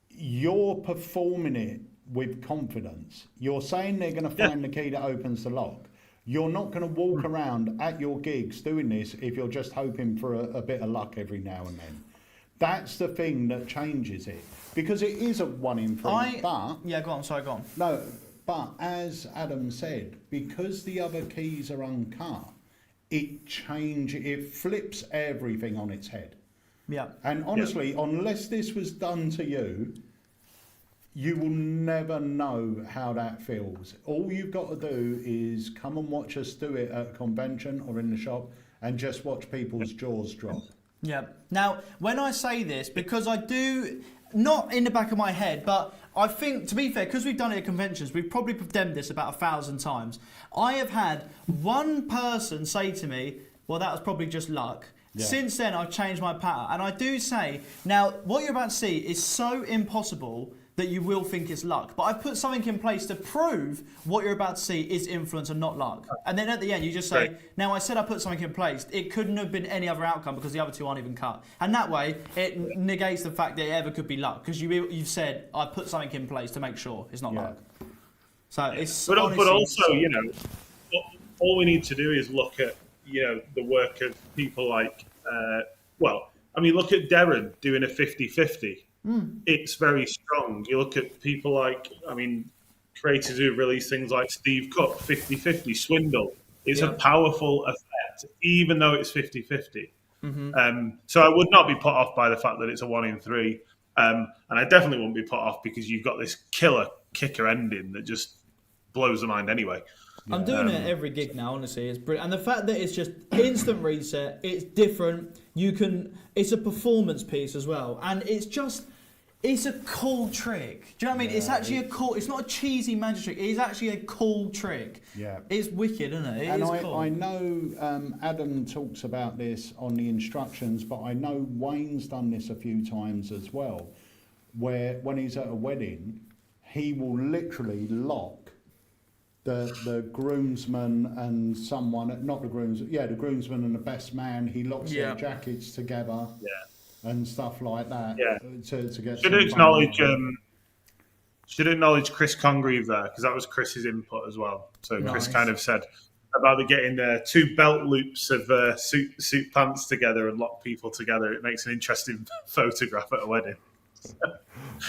you're performing it with confidence. You're saying they're going to find the key that opens the lock. You're not going to walk around at your gigs doing this if you're just hoping for a bit of luck every now and then. That's the thing that changes it, because it is a 1 in 3. But yeah, go on. Sorry, go on. no, but as Adam said, because the other keys are uncut, it flips everything on its head. Yeah. And honestly, unless this was done to you, you will never know how that feels. All you've got to do is come and watch us do it at a convention or in the shop and just watch people's jaws drop. Yeah. Now, when I say this, because I do, not in the back of my head, but I think, to be fair, because we've done it at conventions, we've probably condemned this about 1,000 times. I have had one person say to me, well, that was probably just luck. Yeah. Since then, I've changed my pattern. And I do say, now, what you're about to see is so impossible that you will think it's luck. But I've put something in place to prove what you're about to see is influence and not luck. And then at the end, you just say, now I said I put something in place. It couldn't have been any other outcome because the other two aren't even cut. And that way, it negates the fact that it ever could be luck. Because you've said, I put something in place to make sure it's not luck. So it's but also, you know, all we need to do is look at, you know, the work of people like, look at Darren doing a 50-50. It's very strong. You look at people like, creators who release things like Steve Cook, 50-50, Swindle. It's a powerful effect, even though it's 50-50. So I would not be put off by the fact that it's a 1 in 3. And I definitely wouldn't be put off because you've got this killer kicker ending that just blows the mind anyway. I'm doing it at every gig now, honestly. It's brilliant. And the fact that it's just instant reset, it's different. It's a performance piece as well. And it's a cool trick. Do you know what I mean? It's actually it's not a cheesy magic trick. It's actually a cool trick. Yeah. It's wicked, isn't it? I know Adam talks about this on the instructions, but I know Wayne's done this a few times as well, where when he's at a wedding, he will literally lock the groomsman and the groomsman and the best man. He locks their jackets together and stuff like that. Yeah. To get should acknowledge Chris Congreve there, because that was Chris's input as well. So nice. Chris kind of said about getting 2 belt loops of suit pants together and lock people together. It makes an interesting photograph at a wedding.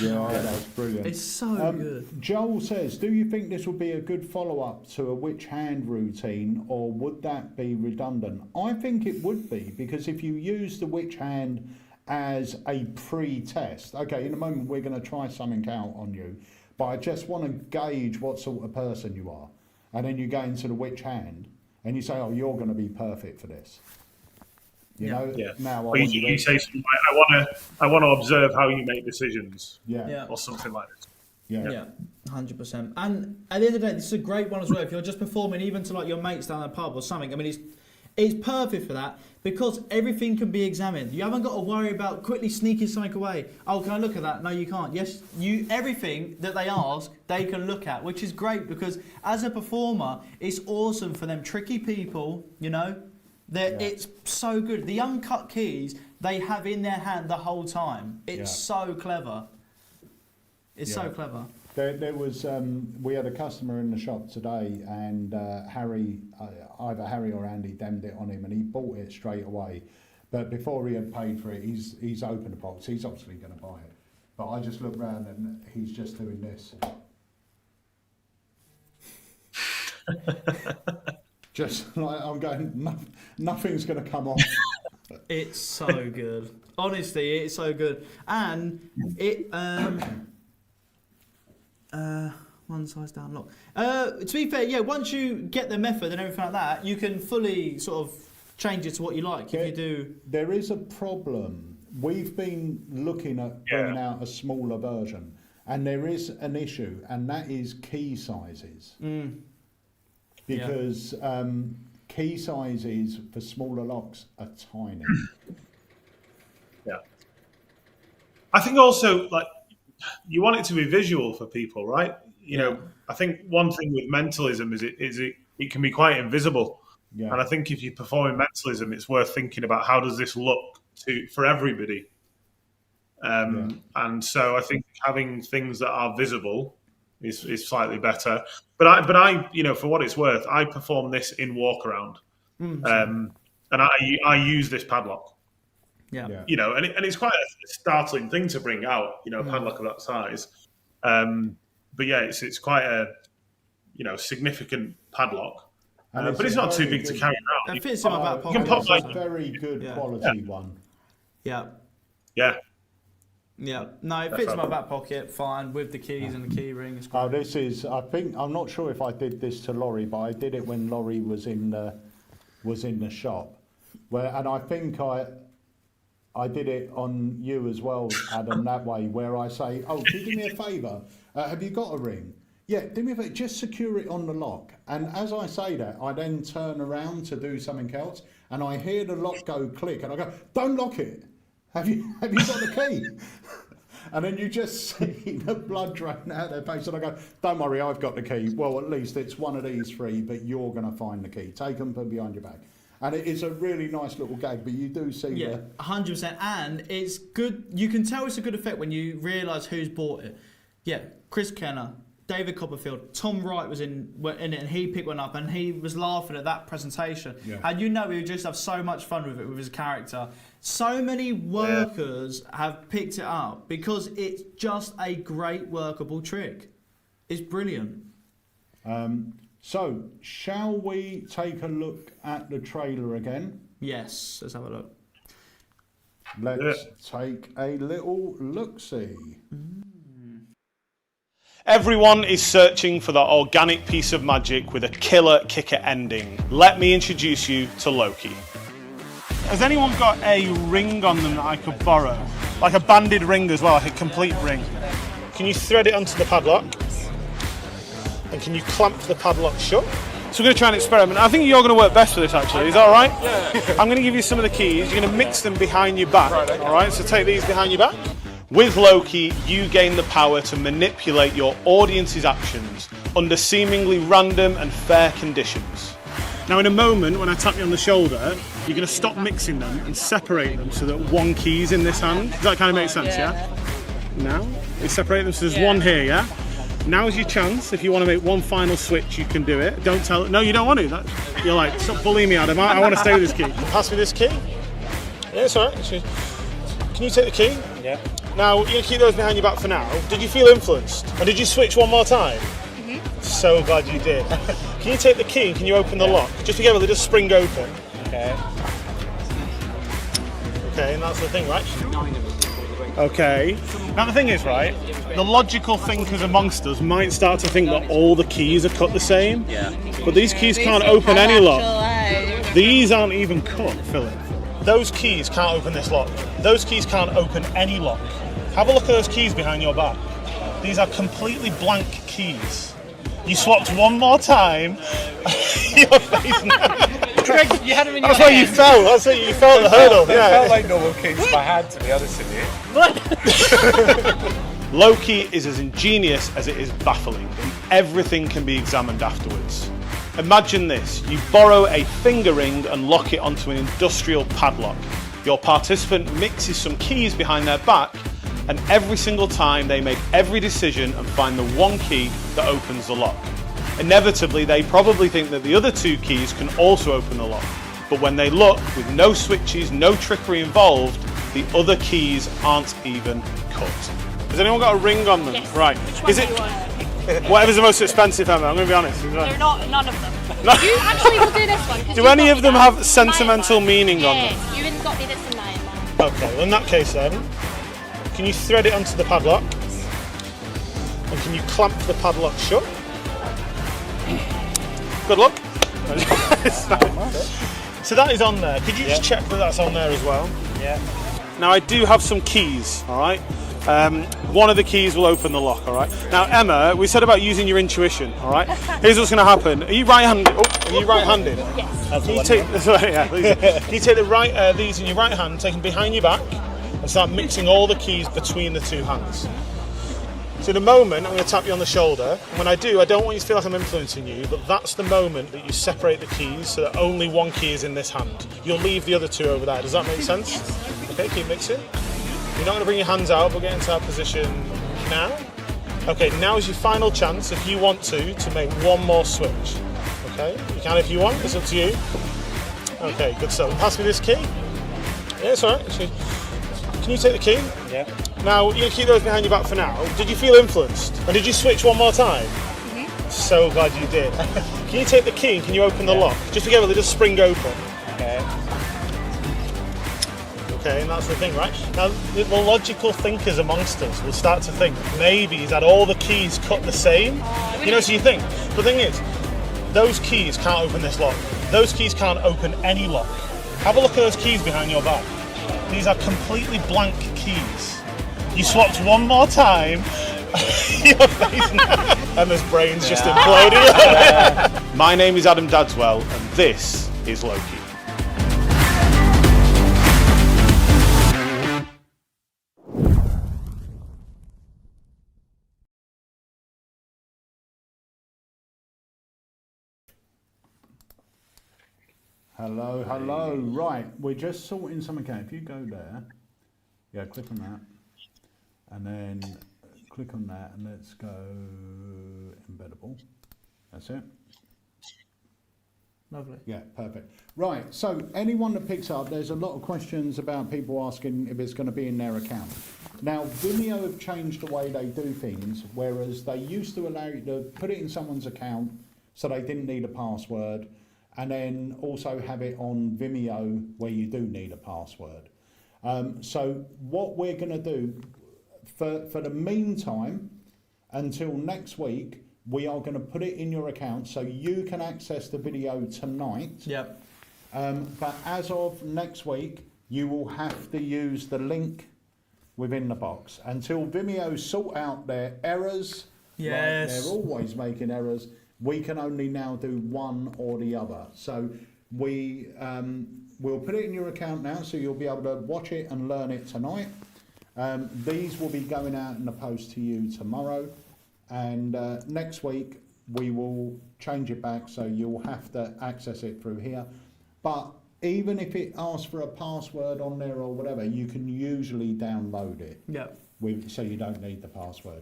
Yeah, that's brilliant. It's so good. Joel says, do you think this would be a good follow-up to a witch hand routine, or would that be redundant? I think it would be, because if you use the witch hand as a pre-test, okay, in a moment we're going to try something out on you, but I just want to gauge what sort of person you are. And then you go into the witch hand and you say, oh, you're going to be perfect for this. You know, now you say something like, I want to observe how you make decisions, or something like this. Yeah, 100%. And at the end of the day, this is a great one as well. If you're just performing, even to like your mates down the pub or something, it's perfect for that, because everything can be examined. You haven't got to worry about quickly sneaking something away. Oh, can I look at that? No, you can't. Yes, everything that they ask, they can look at, which is great, because as a performer, it's awesome for them tricky people, you know. It's so good. The uncut keys they have in their hand the whole time. It's so clever. It's so clever. There was we had a customer in the shop today, and either Harry or Andy demmed it on him, and he bought it straight away. But before he had paid for it, he's opened the box. He's obviously going to buy it. But I just looked round and he's just doing this. Just like I'm going, nothing's going to come off. It's so good. Honestly, it's so good. And it, one size down lock. To be fair, once you get the method and everything like that, you can fully sort of change it to what you like. If you do. There is a problem. We've been looking at bringing out a smaller version, and there is an issue, and that is key sizes. Because key sizes for smaller locks are tiny. I think also, like, you want it to be visual for people, right? You know, I think one thing with mentalism is it can be quite invisible. Yeah. And I think if you're performing mentalism, it's worth thinking about how does this look for everybody. And so I think having things that are visible is slightly better. But I, for what it's worth, I perform this in walk around, and I use this padlock. Yeah. And it's quite a startling thing to bring out, a padlock of that size. But yeah, it's quite a significant padlock. But it's not too big to carry around. It fits in my back pocket. It's a very good quality one. Yeah. Yeah. Yeah. No, it fits in my back pocket fine with the keys and the key ring. It's Oh, this is. I think I'm not sure if I did this to Laurie, but I did it when Laurie was in the shop, and I think I did it on you as well, Adam. That way, where I say, "Oh, can you do me a favour? Have you got a ring? Yeah, do me a favour. Just secure it on the lock." And as I say that, I then turn around to do something else, and I hear the lock go click, and I go, "Don't lock it. Have you got the key?" And then you just see the blood drain out their face, and I go, "Don't worry, I've got the key. Well, at least it's one of these three, but you're going to find the key. Take them, put them behind your back." And it is a really nice little gag, but you do see Yeah, 100%. And it's good. You can tell it's a good effect when you realise who's bought it. Yeah, Chris Kenner, David Copperfield, Tom Wright was in it, and he picked one up, and he was laughing at that presentation. Yeah. And he would just have so much fun with it, with his character. So many workers have picked it up because it's just a great workable trick. It's brilliant. So, shall we take a look at the trailer again? Yes, let's have a look. Let's take a little look-see. Everyone is searching for that organic piece of magic with a killer kicker ending. Let me introduce you to Loki. Has anyone got a ring on them that I could borrow? Like a banded ring as well, like a complete ring. Can you thread it onto the padlock? And can you clamp the padlock shut? So we're going to try an experiment. I think you're going to work best for this actually, is that alright? Yeah. I'm going to give you some of the keys. You're going to mix them behind your back. Right, okay. Alright, so take these behind your back. With Loki, you gain the power to manipulate your audience's actions under seemingly random and fair conditions. Now in a moment, when I tap you on the shoulder, you're going to stop mixing them and separate them so that one key's in this hand. Does that kind of make sense, yeah? Now, you separate them so there's one here, yeah? Now's your chance. If you want to make one final switch, you can do it. Don't tell. No, you don't want to. You're like, stop bullying me, Adam. I want to stay with this key. Pass me this key. Yeah, it's alright. Can you take the key? Yeah. Now, you keep those behind your back for now. Did you feel influenced? And did you switch one more time? Mm-hmm. So glad you did. Can you take the key and can you open the lock? Just be careful, they just spring open. Okay. Okay, and that's the thing, right? Okay. Now the thing is, right, the logical thinkers amongst us might start to think that all the keys are cut the same. Yeah. But these keys can't open any lock. These aren't even cut, Philip. Those keys can't open this lock. Those keys can't open any lock. Have a look at those keys behind your back. These are completely blank keys. You swapped one more time. Your face now. Greg, you had them in your That's why you fell. That's why you fell at the hurdle. It felt like normal keys in my hand, to be honest with you. Loki is as ingenious as it is baffling, and everything can be examined afterwards. Imagine this, you borrow a finger ring and lock it onto an industrial padlock. Your participant mixes some keys behind their back, and every single time they make every decision and find the one key that opens the lock. Inevitably, they probably think that the other two keys can also open the lock, but when they look, with no switches, no trickery involved, the other keys aren't even cut. Has anyone got a ring on them? Yes. Right. Which one Is it? do you want? Whatever's the most expensive, Emma, I'm going to be honest. They're not, none of them. No. You actually will do this one. 'Cause Do you any got of me them that have sentimental Nine meaning on them? Yes, you even got me this in 9 man. Okay, well in that case then, can you thread it onto the padlock? And can you clamp the padlock shut? Good luck. So that is on there. Could you just check that that's on there as well? Yeah. Now I do have some keys, alright? One of the keys will open the lock, alright? Now Emma, we said about using your intuition, alright? Here's what's going to happen. Are you right-handed? Oh, are you right-handed? Yes. Can you take, can you take the these in your right hand, take them behind your back, and start mixing all the keys between the two hands? So in a moment, I'm going to tap you on the shoulder. And when I do, I don't want you to feel like I'm influencing you, but that's the moment that you separate the keys so that only one key is in this hand. You'll leave the other two over there. Does that make sense? Yes. Okay, keep mixing. You're not going to bring your hands out, but get into that position now. Okay, now is your final chance, if you want to make one more switch. Okay, you can if you want, it's up to you. Okay, good stuff. Pass me this key. Yeah, it's alright. Can you take the key? Yeah. Now, you're going to keep those behind your back for now. Did you feel influenced? And did you switch one more time? Mm-hmm. So glad you did. Can you take the key and can you open the lock? Just together, they just spring open. Okay. Okay, and that's the thing, right? Now, the logical thinkers amongst us will start to think maybe he's had all the keys cut the same. You know, so you think. The thing is, those keys can't open this lock. Those keys can't open any lock. Have a look at those keys behind your back. These are completely blank keys. You swapped one more time. Your face now. Emma's brain's just imploding. My name is Adam Dadswell, and this is Loki. Hello, hello. Right, we're just sorting something out. If you go there, yeah, click on that, and then click on that, and let's go embeddable. That's it. Lovely. Yeah, perfect. Right, so anyone that picks up, there's a lot of questions about people asking if it's going to be in their account. Now, Vimeo have changed the way they do things, whereas they used to allow you to put it in someone's account so they didn't need a password, and then also have it on Vimeo where you do need a password. So what we're going to do, for the meantime, until next week, we are going to put it in your account so you can access the video tonight. Yep. But as of next week, you will have to use the link within the box. Until Vimeo sort out their errors, Yes. like they're always making errors, we can only now do one or the other. So we'll put it in your account now, so you'll be able to watch it and learn it tonight. These will be going out in the post to you tomorrow, and next week we will change it back so you'll have to access it through here. But even if it asks for a password on there or whatever, you can usually download it. Yep. So you don't need the password.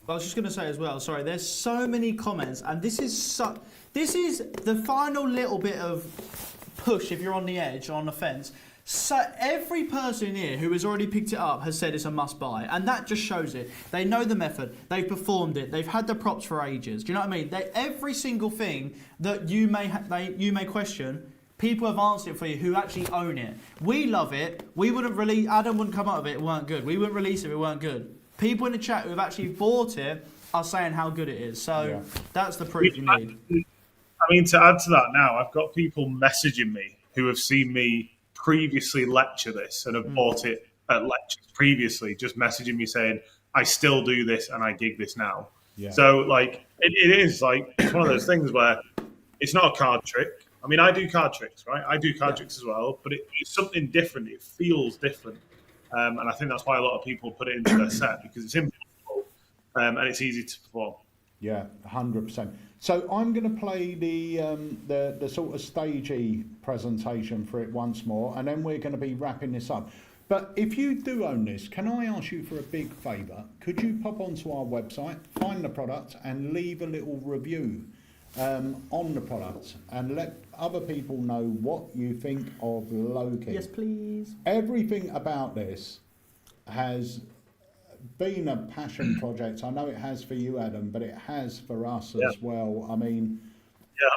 I was just going to say as well, sorry, there's so many comments, and this is the final little bit of push if you're on the edge, on the fence. So every person here who has already picked it up has said it's a must buy, and that just shows it. They know the method, they've performed it, they've had the props for ages. Do you know what I mean? Every single thing that you may question, people have answered it for you who actually own it. We love it. We wouldn't release. Adam wouldn't come up with it. It weren't good. We wouldn't release it. It weren't good. People in the chat who have actually bought it are saying how good it is. So that's the proof you need. I mean, to add to that now, I've got people messaging me who have seen me previously lecture this and have bought it at lectures previously, just messaging me saying, I still do this and I gig this now. Yeah. So, like, it is like, it's one of those things where it's not a card trick. I mean, I do card tricks, right? I do card tricks as well, but it's something different. It feels different. And I think that's why a lot of people put it into their set, because it's impossible and it's easy to perform. Yeah, 100%. So I'm going to play the sort of stagey presentation for it once more, and then we're going to be wrapping this up. But if you do own this, can I ask you for a big favour? Could you pop onto our website, find the product, and leave a little review on the product, and let other people know what you think of Loki? Yes, please. Everything about this has been a passion project. I know it has for you, Adam, but it has for us as well. I mean,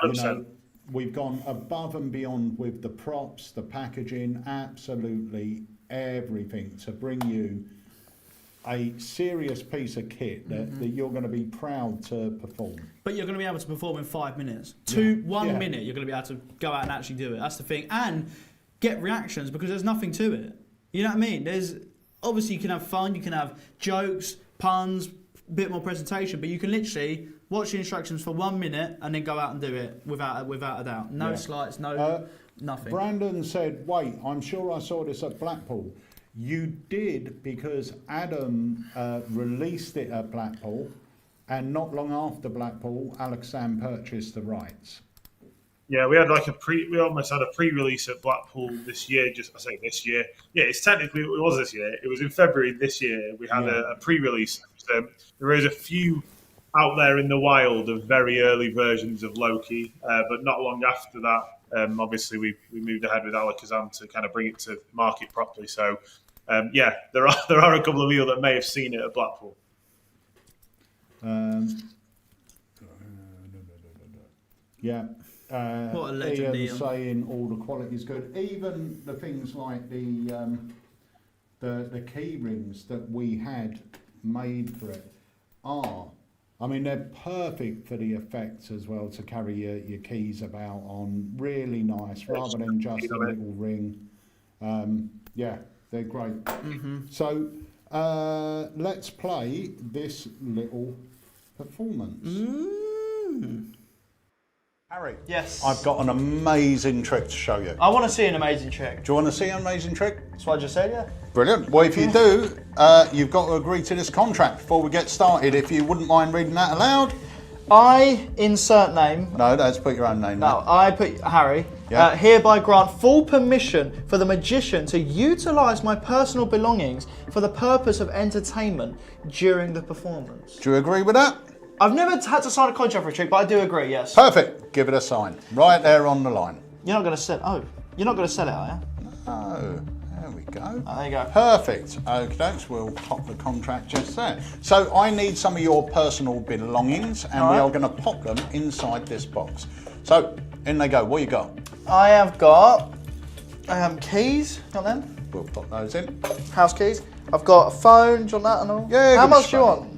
100%. We've gone above and beyond with the props, the packaging, absolutely everything to bring you a serious piece of kit that you're going to be proud to perform. But you're going to be able to perform in 5 minutes. 1 minute, you're going to be able to go out and actually do it. That's the thing. And get reactions, because there's nothing to it. You know what I mean? There's obviously, you can have fun, you can have jokes, puns, a bit more presentation, but you can literally watch the instructions for 1 minute and then go out and do it without a doubt. No slides, nothing. Brandon said, wait, I'm sure I saw this at Blackpool. You did because Adam released it at Blackpool, and not long after Blackpool, Alakazam purchased the rights. Yeah, we had like we almost had a pre-release at Blackpool this year. I say this year. Yeah, it was this year. It was in February this year. We had a pre-release. There is a few out there in the wild of very early versions of Loki, but not long after that, obviously we moved ahead with Alakazam to kind of bring it to market properly. So, yeah, there are a couple of you that may have seen it at Blackpool. Yeah. What a legend, Ian's Ian. saying all the quality is good. Even the things like the key rings that we had made for it are, I mean, they're perfect for the effects as well, to carry your keys about on. Really nice, rather than just a little ring. Yeah, they're great. So let's play this little performance. Harry, Yes. I've got an amazing trick to show you. I want to see an amazing trick. Do you want to see an amazing trick? That's what I just said, yeah. Brilliant. Well, if you do, you've got to agree to this contract before we get started. If you wouldn't mind reading that aloud. I insert name. No, let's put your own name No, I put Harry. Yeah. Hereby grant full permission for the magician to utilise my personal belongings for the purpose of entertainment during the performance. Do you agree with that? I've never had to sign a contract for a trick, but I do agree. Yes. Perfect. Give it a sign. Right there on the line. You're not going to sell. Oh, you're not going to sell it, are you? Oh, there we go. Oh, there you go. Perfect. Okay, we'll pop the contract just there. So I need some of your personal belongings, and we are going to pop them inside this box. So in they go. What you got? I have got keys. Got them? We'll pop those in. House keys. I've got a phone. Do you want that and all? Yeah. How much do you want?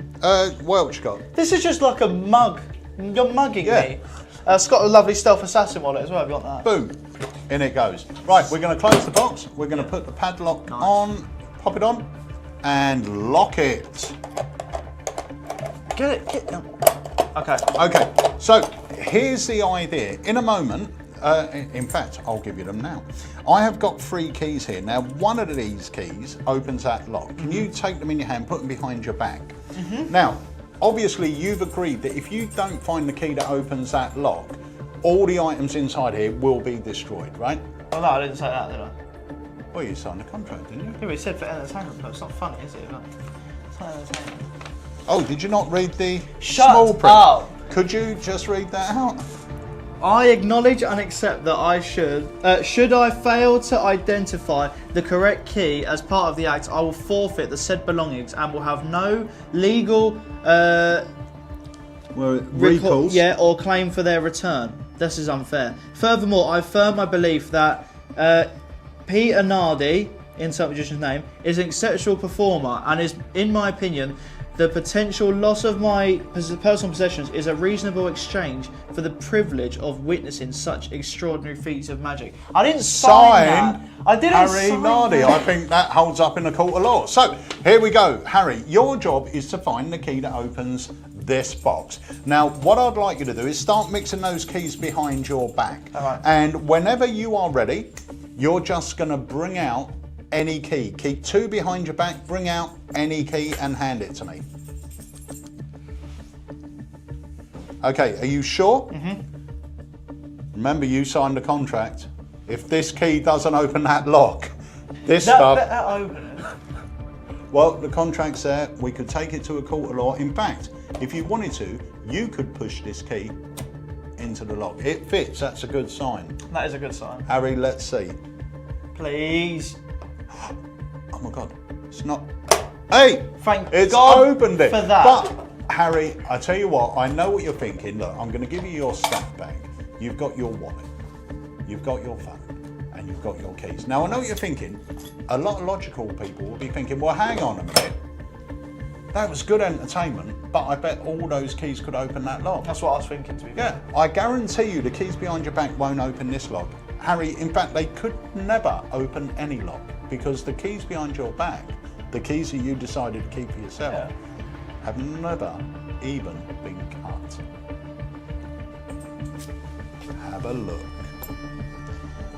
What you got? This is just like a mug. You're mugging me. It's got a lovely stealth assassin wallet as well, if you want that. Boom. In it goes. Right, we're going to close the box. We're going to put the padlock on, pop it on, and lock it. Get it. Okay. Okay, so here's the idea. In a moment, in fact, I'll give you them now. I have got 3 keys here. Now, one of these keys opens that lock. Can you take them in your hand, put them behind your back? Now, obviously, you've agreed that if you don't find the key that opens that lock, all the items inside here will be destroyed, right? Oh no, I didn't say that, did I? Well, you signed a contract, didn't you? Yeah, but it said for entertainment, but it's not funny, is it? It's not entertainment. Oh, did you not read the Shut small print? up. Could you just read that out? I acknowledge and accept that I should I fail to identify the correct key as part of the act, I will forfeit the said belongings and will have no legal Recalls. or claim for their return. This is unfair. Furthermore, I affirm my belief that Peter Nardi, insert magician's name, is an exceptional performer and is, in my opinion, the potential loss of my personal possessions is a reasonable exchange for the privilege of witnessing such extraordinary feats of magic. I didn't sign that. I didn't Harry sign Nardi. that. I think that holds up in a court of law. So here we go, Harry. Your job is to find the key that opens this box. Now, what I'd like you to do is start mixing those keys behind your back. All right. And whenever you are ready, you're just going to bring out any key. Keep 2 behind your back, bring out any key and hand it to me. Okay, are you sure? Remember, you signed a contract. If this key doesn't open that lock, That open it. Well, the contract's there. We could take it to a court of law. In fact, if you wanted to, you could push this key into the lock. It fits. That's a good sign. That is a good sign. Harry, let's see. Please. Oh my God, it's not. Hey, Thank it's God opened it. for that. But Harry, I tell you what, I know what you're thinking. Look, I'm going to give you your stuff bag. You've got your wallet, you've got your phone, and you've got your keys. Now, I know what you're thinking. A lot of logical people will be thinking, well, hang on a minute. That was good entertainment, but I bet all those keys could open that lock. That's what I was thinking, to be fair. Yeah, I guarantee you the keys behind your back won't open this lock. Harry, in fact, they could never open any lock because the keys behind your back, the keys that you decided to keep for yourself, have never even been cut. Have a look.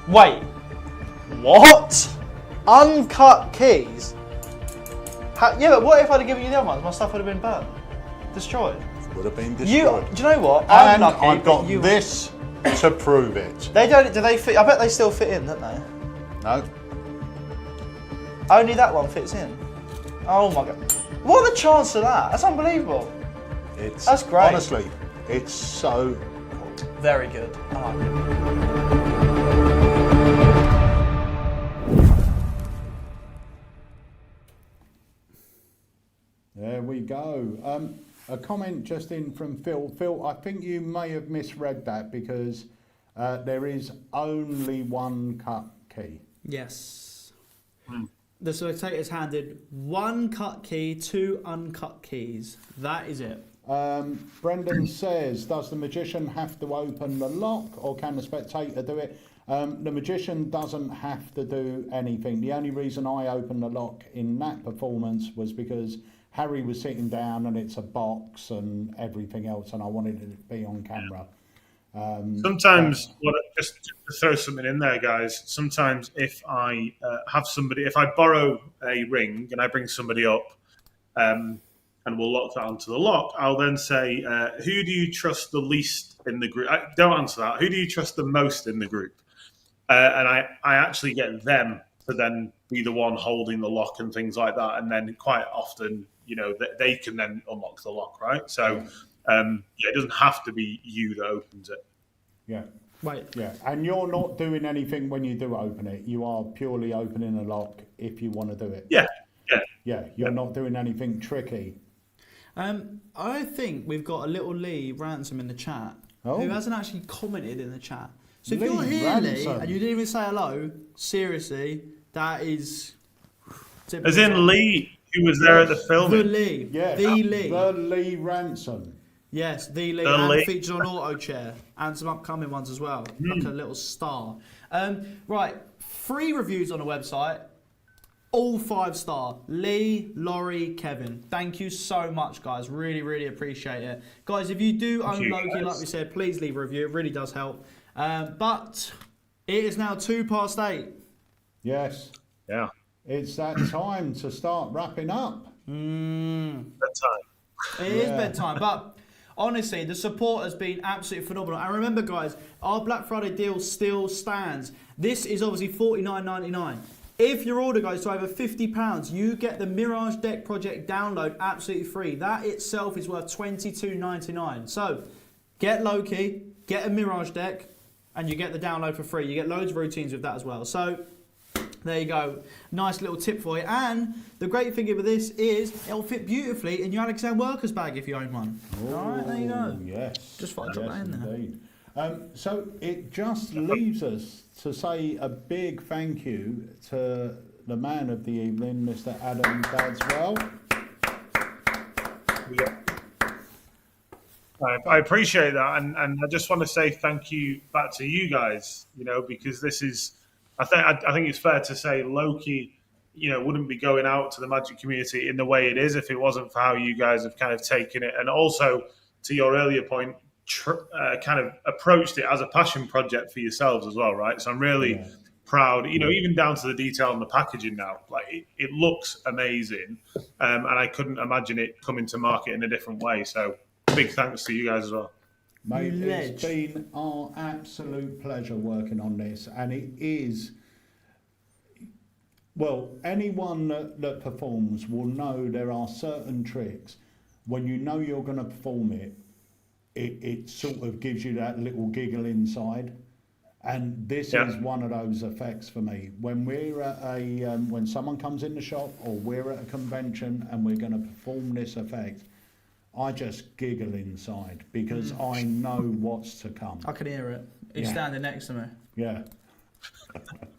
Wait. What? Uncut keys? Yeah, but what if I'd have given you the other ones? My stuff would have been burnt. Destroyed. Would have been Do destroyed. you know what? I'm And lucky, I've got but you... this to prove it. They don't, do they fit? I bet they still fit in, don't they? No. Only that one fits in. Oh my god. What are the chances of that? That's unbelievable. That's great. Honestly, it's so cool. Very good. I like it. There we go. A comment just in from Phil. Phil, I think you may have misread that because there is only one cut key. Yes. The spectator's handed one cut key, two uncut keys. That is it. Brendan says, does the magician have to open the lock or can the spectator do it? The magician doesn't have to do anything. The only reason I opened the lock in that performance was because Harry was sitting down and it's a box and everything else and I wanted it to be on camera. Sometimes, just to throw something in there, guys, sometimes if I if I borrow a ring and I bring somebody up and we'll lock that onto the lock, I'll then say, who do you trust the least in the group? Don't answer that. Who do you trust the most in the group? And I actually get them to then be the one holding the lock and things like that. And then quite often, they can then unlock the lock, right? So it doesn't have to be you that opens it. Yeah. Wait. Yeah, and you're not doing anything when you do open it. You are purely opening a lock if you want to do it. Yeah. Yeah, you're not doing anything tricky. I think we've got a little Lee Ransom in the chat who hasn't actually commented in the chat. So if you're here, Lee, and you didn't even say hello, seriously, that is... As in Lee, who was there at the filming. The Lee. Yes, The Lee. The Lee Ransom. Yes, the Lee. The And Lee. featured on Auto Chair. And some upcoming ones as well. Like a little star. Right, 3 reviews on the website. All 5-star. Lee, Laurie, Kevin. Thank you so much, guys. Really, really appreciate it. Guys, if you do own Loki, like we said, please leave a review. It really does help. But it is now 8:02. Yes. Yeah. It's that time to start wrapping up. Bedtime. It is bedtime, but honestly, the support has been absolutely phenomenal. And remember, guys, our Black Friday deal still stands. This is obviously $49.99. If your order goes to over £50, you get the Mirage Deck Project download absolutely free. That itself is worth $22.99. So, get Loki, get a Mirage Deck, and you get the download for free. You get loads of routines with that as well. So, there you go. Nice little tip for you. And the great thing with this is it'll fit beautifully in your Alakazam workers bag if you own one. All right, there you go. Yes. Just thought I'd drop that in there. Indeed. So it just leaves us to say a big thank you to the man of the evening, Mr. Adam Dadswell. I appreciate that, and I just want to say thank you back to you guys. Because this is, I think it's fair to say Loki, wouldn't be going out to the Magic community in the way it is if it wasn't for how you guys have kind of taken it, and also to your earlier point, kind of approached it as a passion project for yourselves as well, right? So I'm really proud, even down to the detail on the packaging now. Like it looks amazing, and I couldn't imagine it coming to market in a different way. So big thanks to you guys as well. Mate, it's been our absolute pleasure working on this, and it is. Well, anyone that performs will know there are certain tricks when you know you're going to perform it. It sort of gives you that little giggle inside, and this is one of those effects for me. When we're at when someone comes in the shop or we're at a convention and we're going to perform this effect, I just giggle inside because I know what's to come. I can hear it. He's standing next to me. Yeah.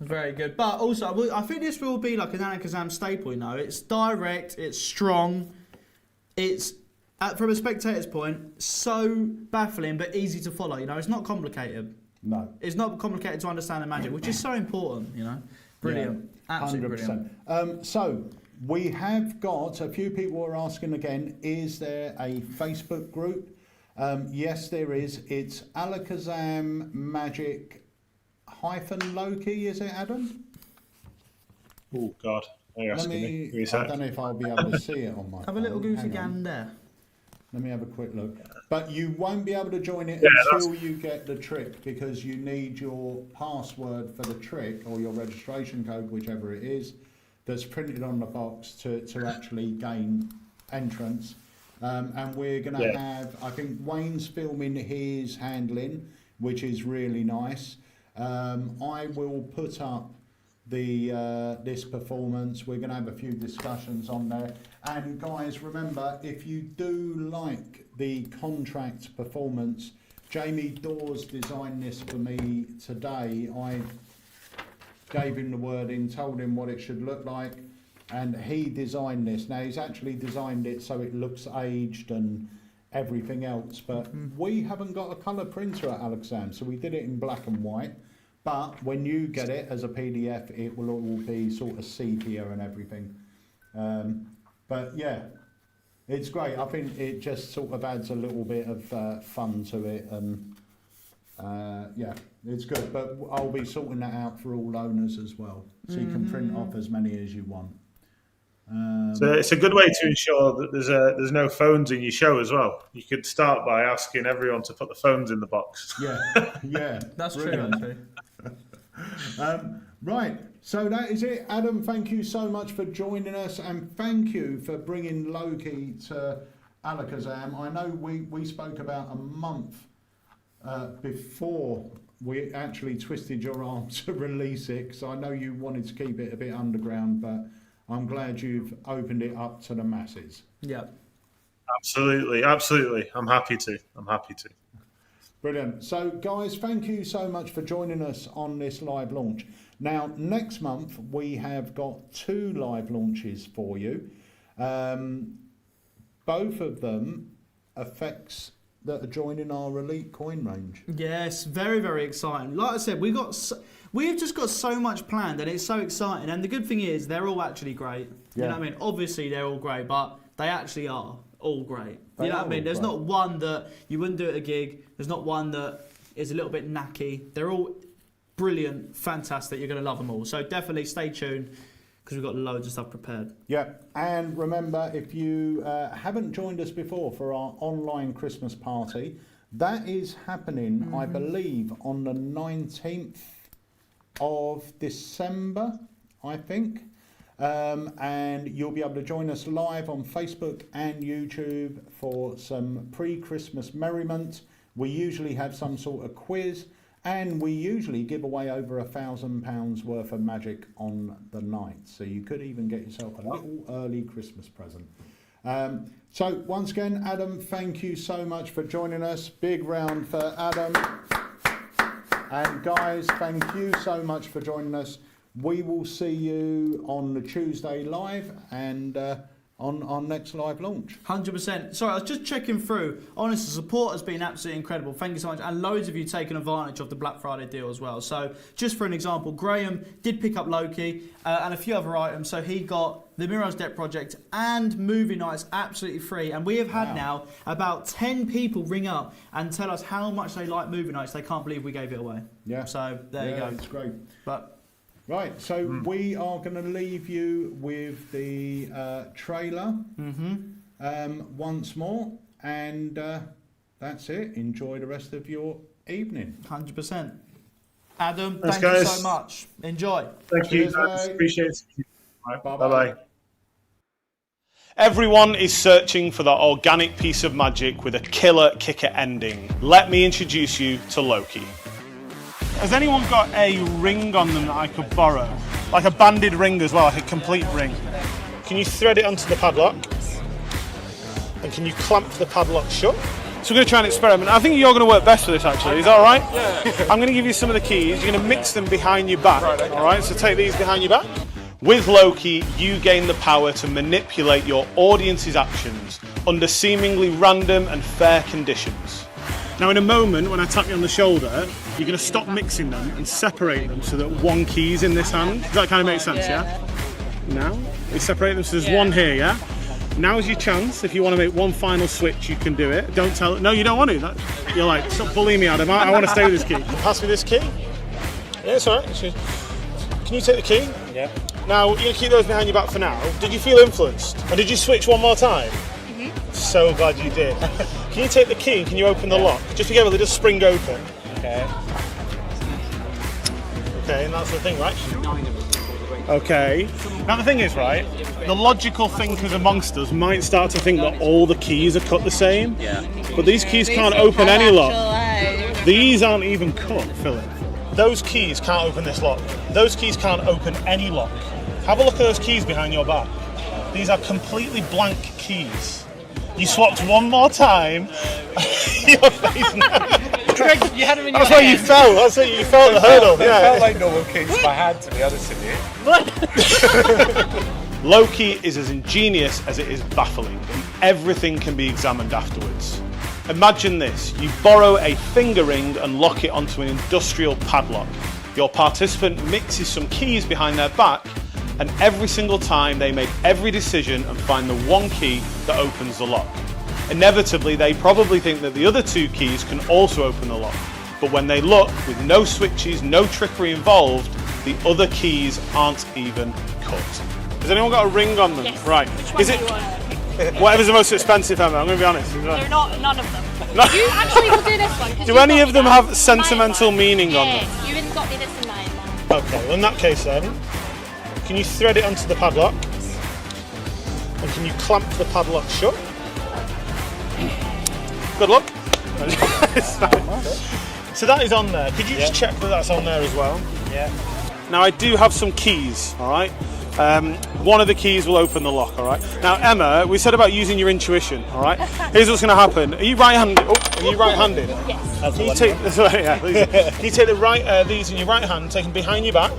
Very good. But also, I think this will be like an Alakazam staple, It's direct, it's strong, it's, from a spectator's point, so baffling but easy to follow, It's not complicated. No. It's not complicated to understand the magic, which is so important, Brilliant. Yeah, Absolutely 100%. brilliant. So, we have got, a few people are asking again, is there a Facebook group? Yes, there is. It's Alakazam Magic -Loki, is it, Adam? Oh God, are you asking me? I don't know if I'll be able to see it on my phone. Have a little goosey Hang on. gander. Let me have a quick look. But you won't be able to join it Yeah, until you get the trick, because you need your password for the trick, or your registration code, whichever it is, that's printed on the box to actually gain entrance. And we're going to have, I think Wayne's filming his handling, which is really nice. I will put up this performance. We're going to have a few discussions on there. And guys, remember, if you do like the contract performance, Jamie Dawes designed this for me today. I gave him the wording, told him what it should look like, and he designed this. Now, he's actually designed it so it looks aged and everything else, but we haven't got a colour printer at Alakazam, so we did it in black and white. But when you get it as a PDF, it will all be sort of sepia and everything. But yeah, it's great. I think it just sort of adds a little bit of fun to it, and yeah, it's good. But I'll be sorting that out for all owners as well, so you can print off as many as you want. So it's a good way to ensure that there's no phones in your show as well. You could start by asking everyone to put the phones in the box. Yeah, yeah, That's brilliant. true, actually. Right, so that is it. Adam, thank you so much for joining us, and thank you for bringing Loki to Alakazam. I know we spoke about a month before we actually twisted your arm to release it, so I know you wanted to keep it a bit underground, but I'm glad you've opened it up to the masses. Yeah. Absolutely, absolutely. I'm happy to. Brilliant. So, guys, thank you so much for joining us on this live launch. Now, next month, we have got 2 live launches for you. Both of them effects that are joining our elite coin range. Yes, very, very exciting. Like I said, we've just got so much planned, and it's so exciting. And the good thing is, they're all actually great. You know what I mean? Obviously, they're all great, but they actually are all great. You know what I mean? There's not one that you wouldn't do at a gig. There's not one that is a little bit knacky. They're all brilliant, fantastic. You're going to love them all. So definitely stay tuned, because we've got loads of stuff prepared. Yeah, and remember, if you haven't joined us before for our online Christmas party, that is happening, I believe, on the 19th of December, I think. And you'll be able to join us live on Facebook and YouTube for some pre-Christmas merriment. We usually have some sort of quiz, and we usually give away over £1,000 worth of magic on the night. So you could even get yourself a little early Christmas present. So once again, Adam, thank you so much for joining us. Big round for Adam. And guys, thank you so much for joining us. We will see you on the Tuesday live and on our next live launch. 100%. Sorry, I was just checking through. Honestly, the support has been absolutely incredible. Thank you so much. And loads of you taking advantage of the Black Friday deal as well. So just for an example, Graham did pick up Loki and a few other items. So he got the Mirror's Debt Project and movie nights absolutely free. And we have had now about 10 people ring up and tell us how much they like movie nights. They can't believe we gave it away. Yeah. So there you go. It's great. But right, so we are going to leave you with the trailer once more, and that's it. Enjoy the rest of your evening. 100%. Adam, Thanks, thank you guys. so much. Enjoy. Thank you. Cheers, mate. Appreciate it. Bye-bye. Bye-bye. Everyone is searching for that organic piece of magic with a killer kicker ending. Let me introduce you to Loki. Has anyone got a ring on them that I could borrow? Like a banded ring as well, like a complete ring. Can you thread it onto the padlock? And can you clamp the padlock shut? So we're going to try an experiment. I think you're going to work best for this actually, is that alright? Yeah. I'm going to give you some of the keys. You're going to mix them behind your back. Alright, so take these behind your back. With Loki, you gain the power to manipulate your audience's actions under seemingly random and fair conditions. Now in a moment, when I tap you on the shoulder, you're going to stop mixing them and separate them so that one key's in this hand. Does that kind of make sense, yeah? Now, we separate them so there's one here, yeah? Now's your chance. If you want to make one final switch, you can do it. Don't tell... No, you don't want to. You're like, stop bullying me, Adam. I want to stay with this key. Pass me this key. Yeah, it's all right. Can you take the key? Yeah. Now, you keep those behind your back for now. Did you feel influenced? And did you switch one more time? So glad you did. Can you take the key and can you open the lock? Just be careful, they just spring open. Okay. Okay, and that's the thing, right? Okay. Now the thing is, right, the logical thinkers amongst us might start to think that all the keys are cut the same. Yeah. But these keys can't open any lock. These aren't even cut, Philip. Those keys can't open this lock. Those keys can't open any lock. Have a look at those keys behind your back. These are completely blank keys. You swapped one more time. Your face now. Greg, you had them in your That's why you hand. fell. That's why you fell at the hurdle. They felt Yeah. like normal keys if I had, to be honest with you. Loki is as ingenious as it is baffling, and everything can be examined afterwards. Imagine this, you borrow a finger ring and lock it onto an industrial padlock. Your participant mixes some keys behind their back, and every single time they make every decision and find the one key that opens the lock. Inevitably, they probably think that the other two keys can also open the lock, but when they look, with no switches, no trickery involved, the other keys aren't even cut. Has anyone got a ring on them? Yes. Right. Which one Is do it you want? whatever's the most expensive, Emma? I'm going to be honest. They're not, none of them. No. You actually will do this one. 'Cause Do you any got of me them that. have sentimental meaning on them? Yes, you even got me this in mine. Okay, well in that case then, can you thread it onto the padlock? And can you clamp the padlock shut? Good luck. So that is on there. Could you just check that that's on there as well? Yeah. Now I do have some keys, all right? One of the keys will open the lock, all right? Now Emma, we said about using your intuition, all right? Here's what's going to happen. Are you right-handed? Oh, are you right-handed? Yes. Can you take can you take these in your right hand, take them behind your back,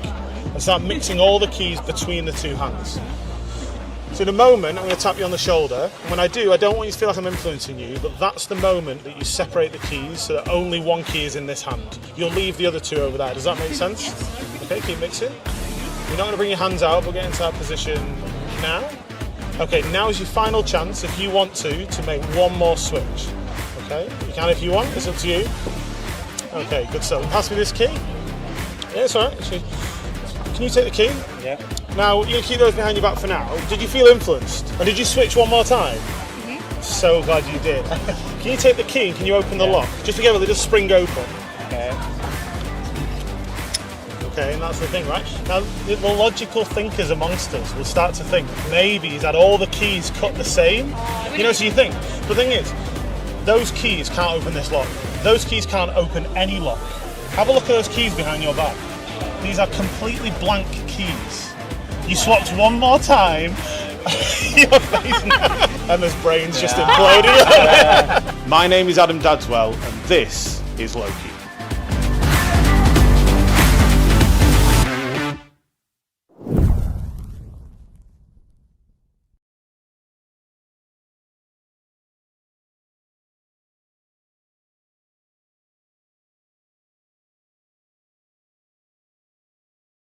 and start mixing all the keys between the two hands. So in a moment, I'm going to tap you on the shoulder. And when I do, I don't want you to feel like I'm influencing you, but that's the moment that you separate the keys so that only one key is in this hand. You'll leave the other two over there. Does that make sense? Yes. Okay, keep mixing. You're not going to bring your hands out, but get into that position now. Okay, now is your final chance, if you want to make one more switch. Okay, you can if you want, it's up to you. Okay, good stuff. Pass me this key. Yeah, it's alright. Can you take the key? Yeah. Now, you keep those behind your back for now. Did you feel influenced? And did you switch one more time? So glad you did. Can you take the key and can you open the lock? Just be careful, they just spring open. Okay. Okay, and that's the thing, right? Now, the logical thinkers amongst us will start to think maybe he's had all the keys cut the same. You know, so you think. But the thing is, those keys can't open this lock. Those keys can't open any lock. Have a look at those keys behind your back. These are completely blank keys. You swapped one more time. Your face now. Emma's brain's just imploded. My name is Adam Dadswell, and this is Loki.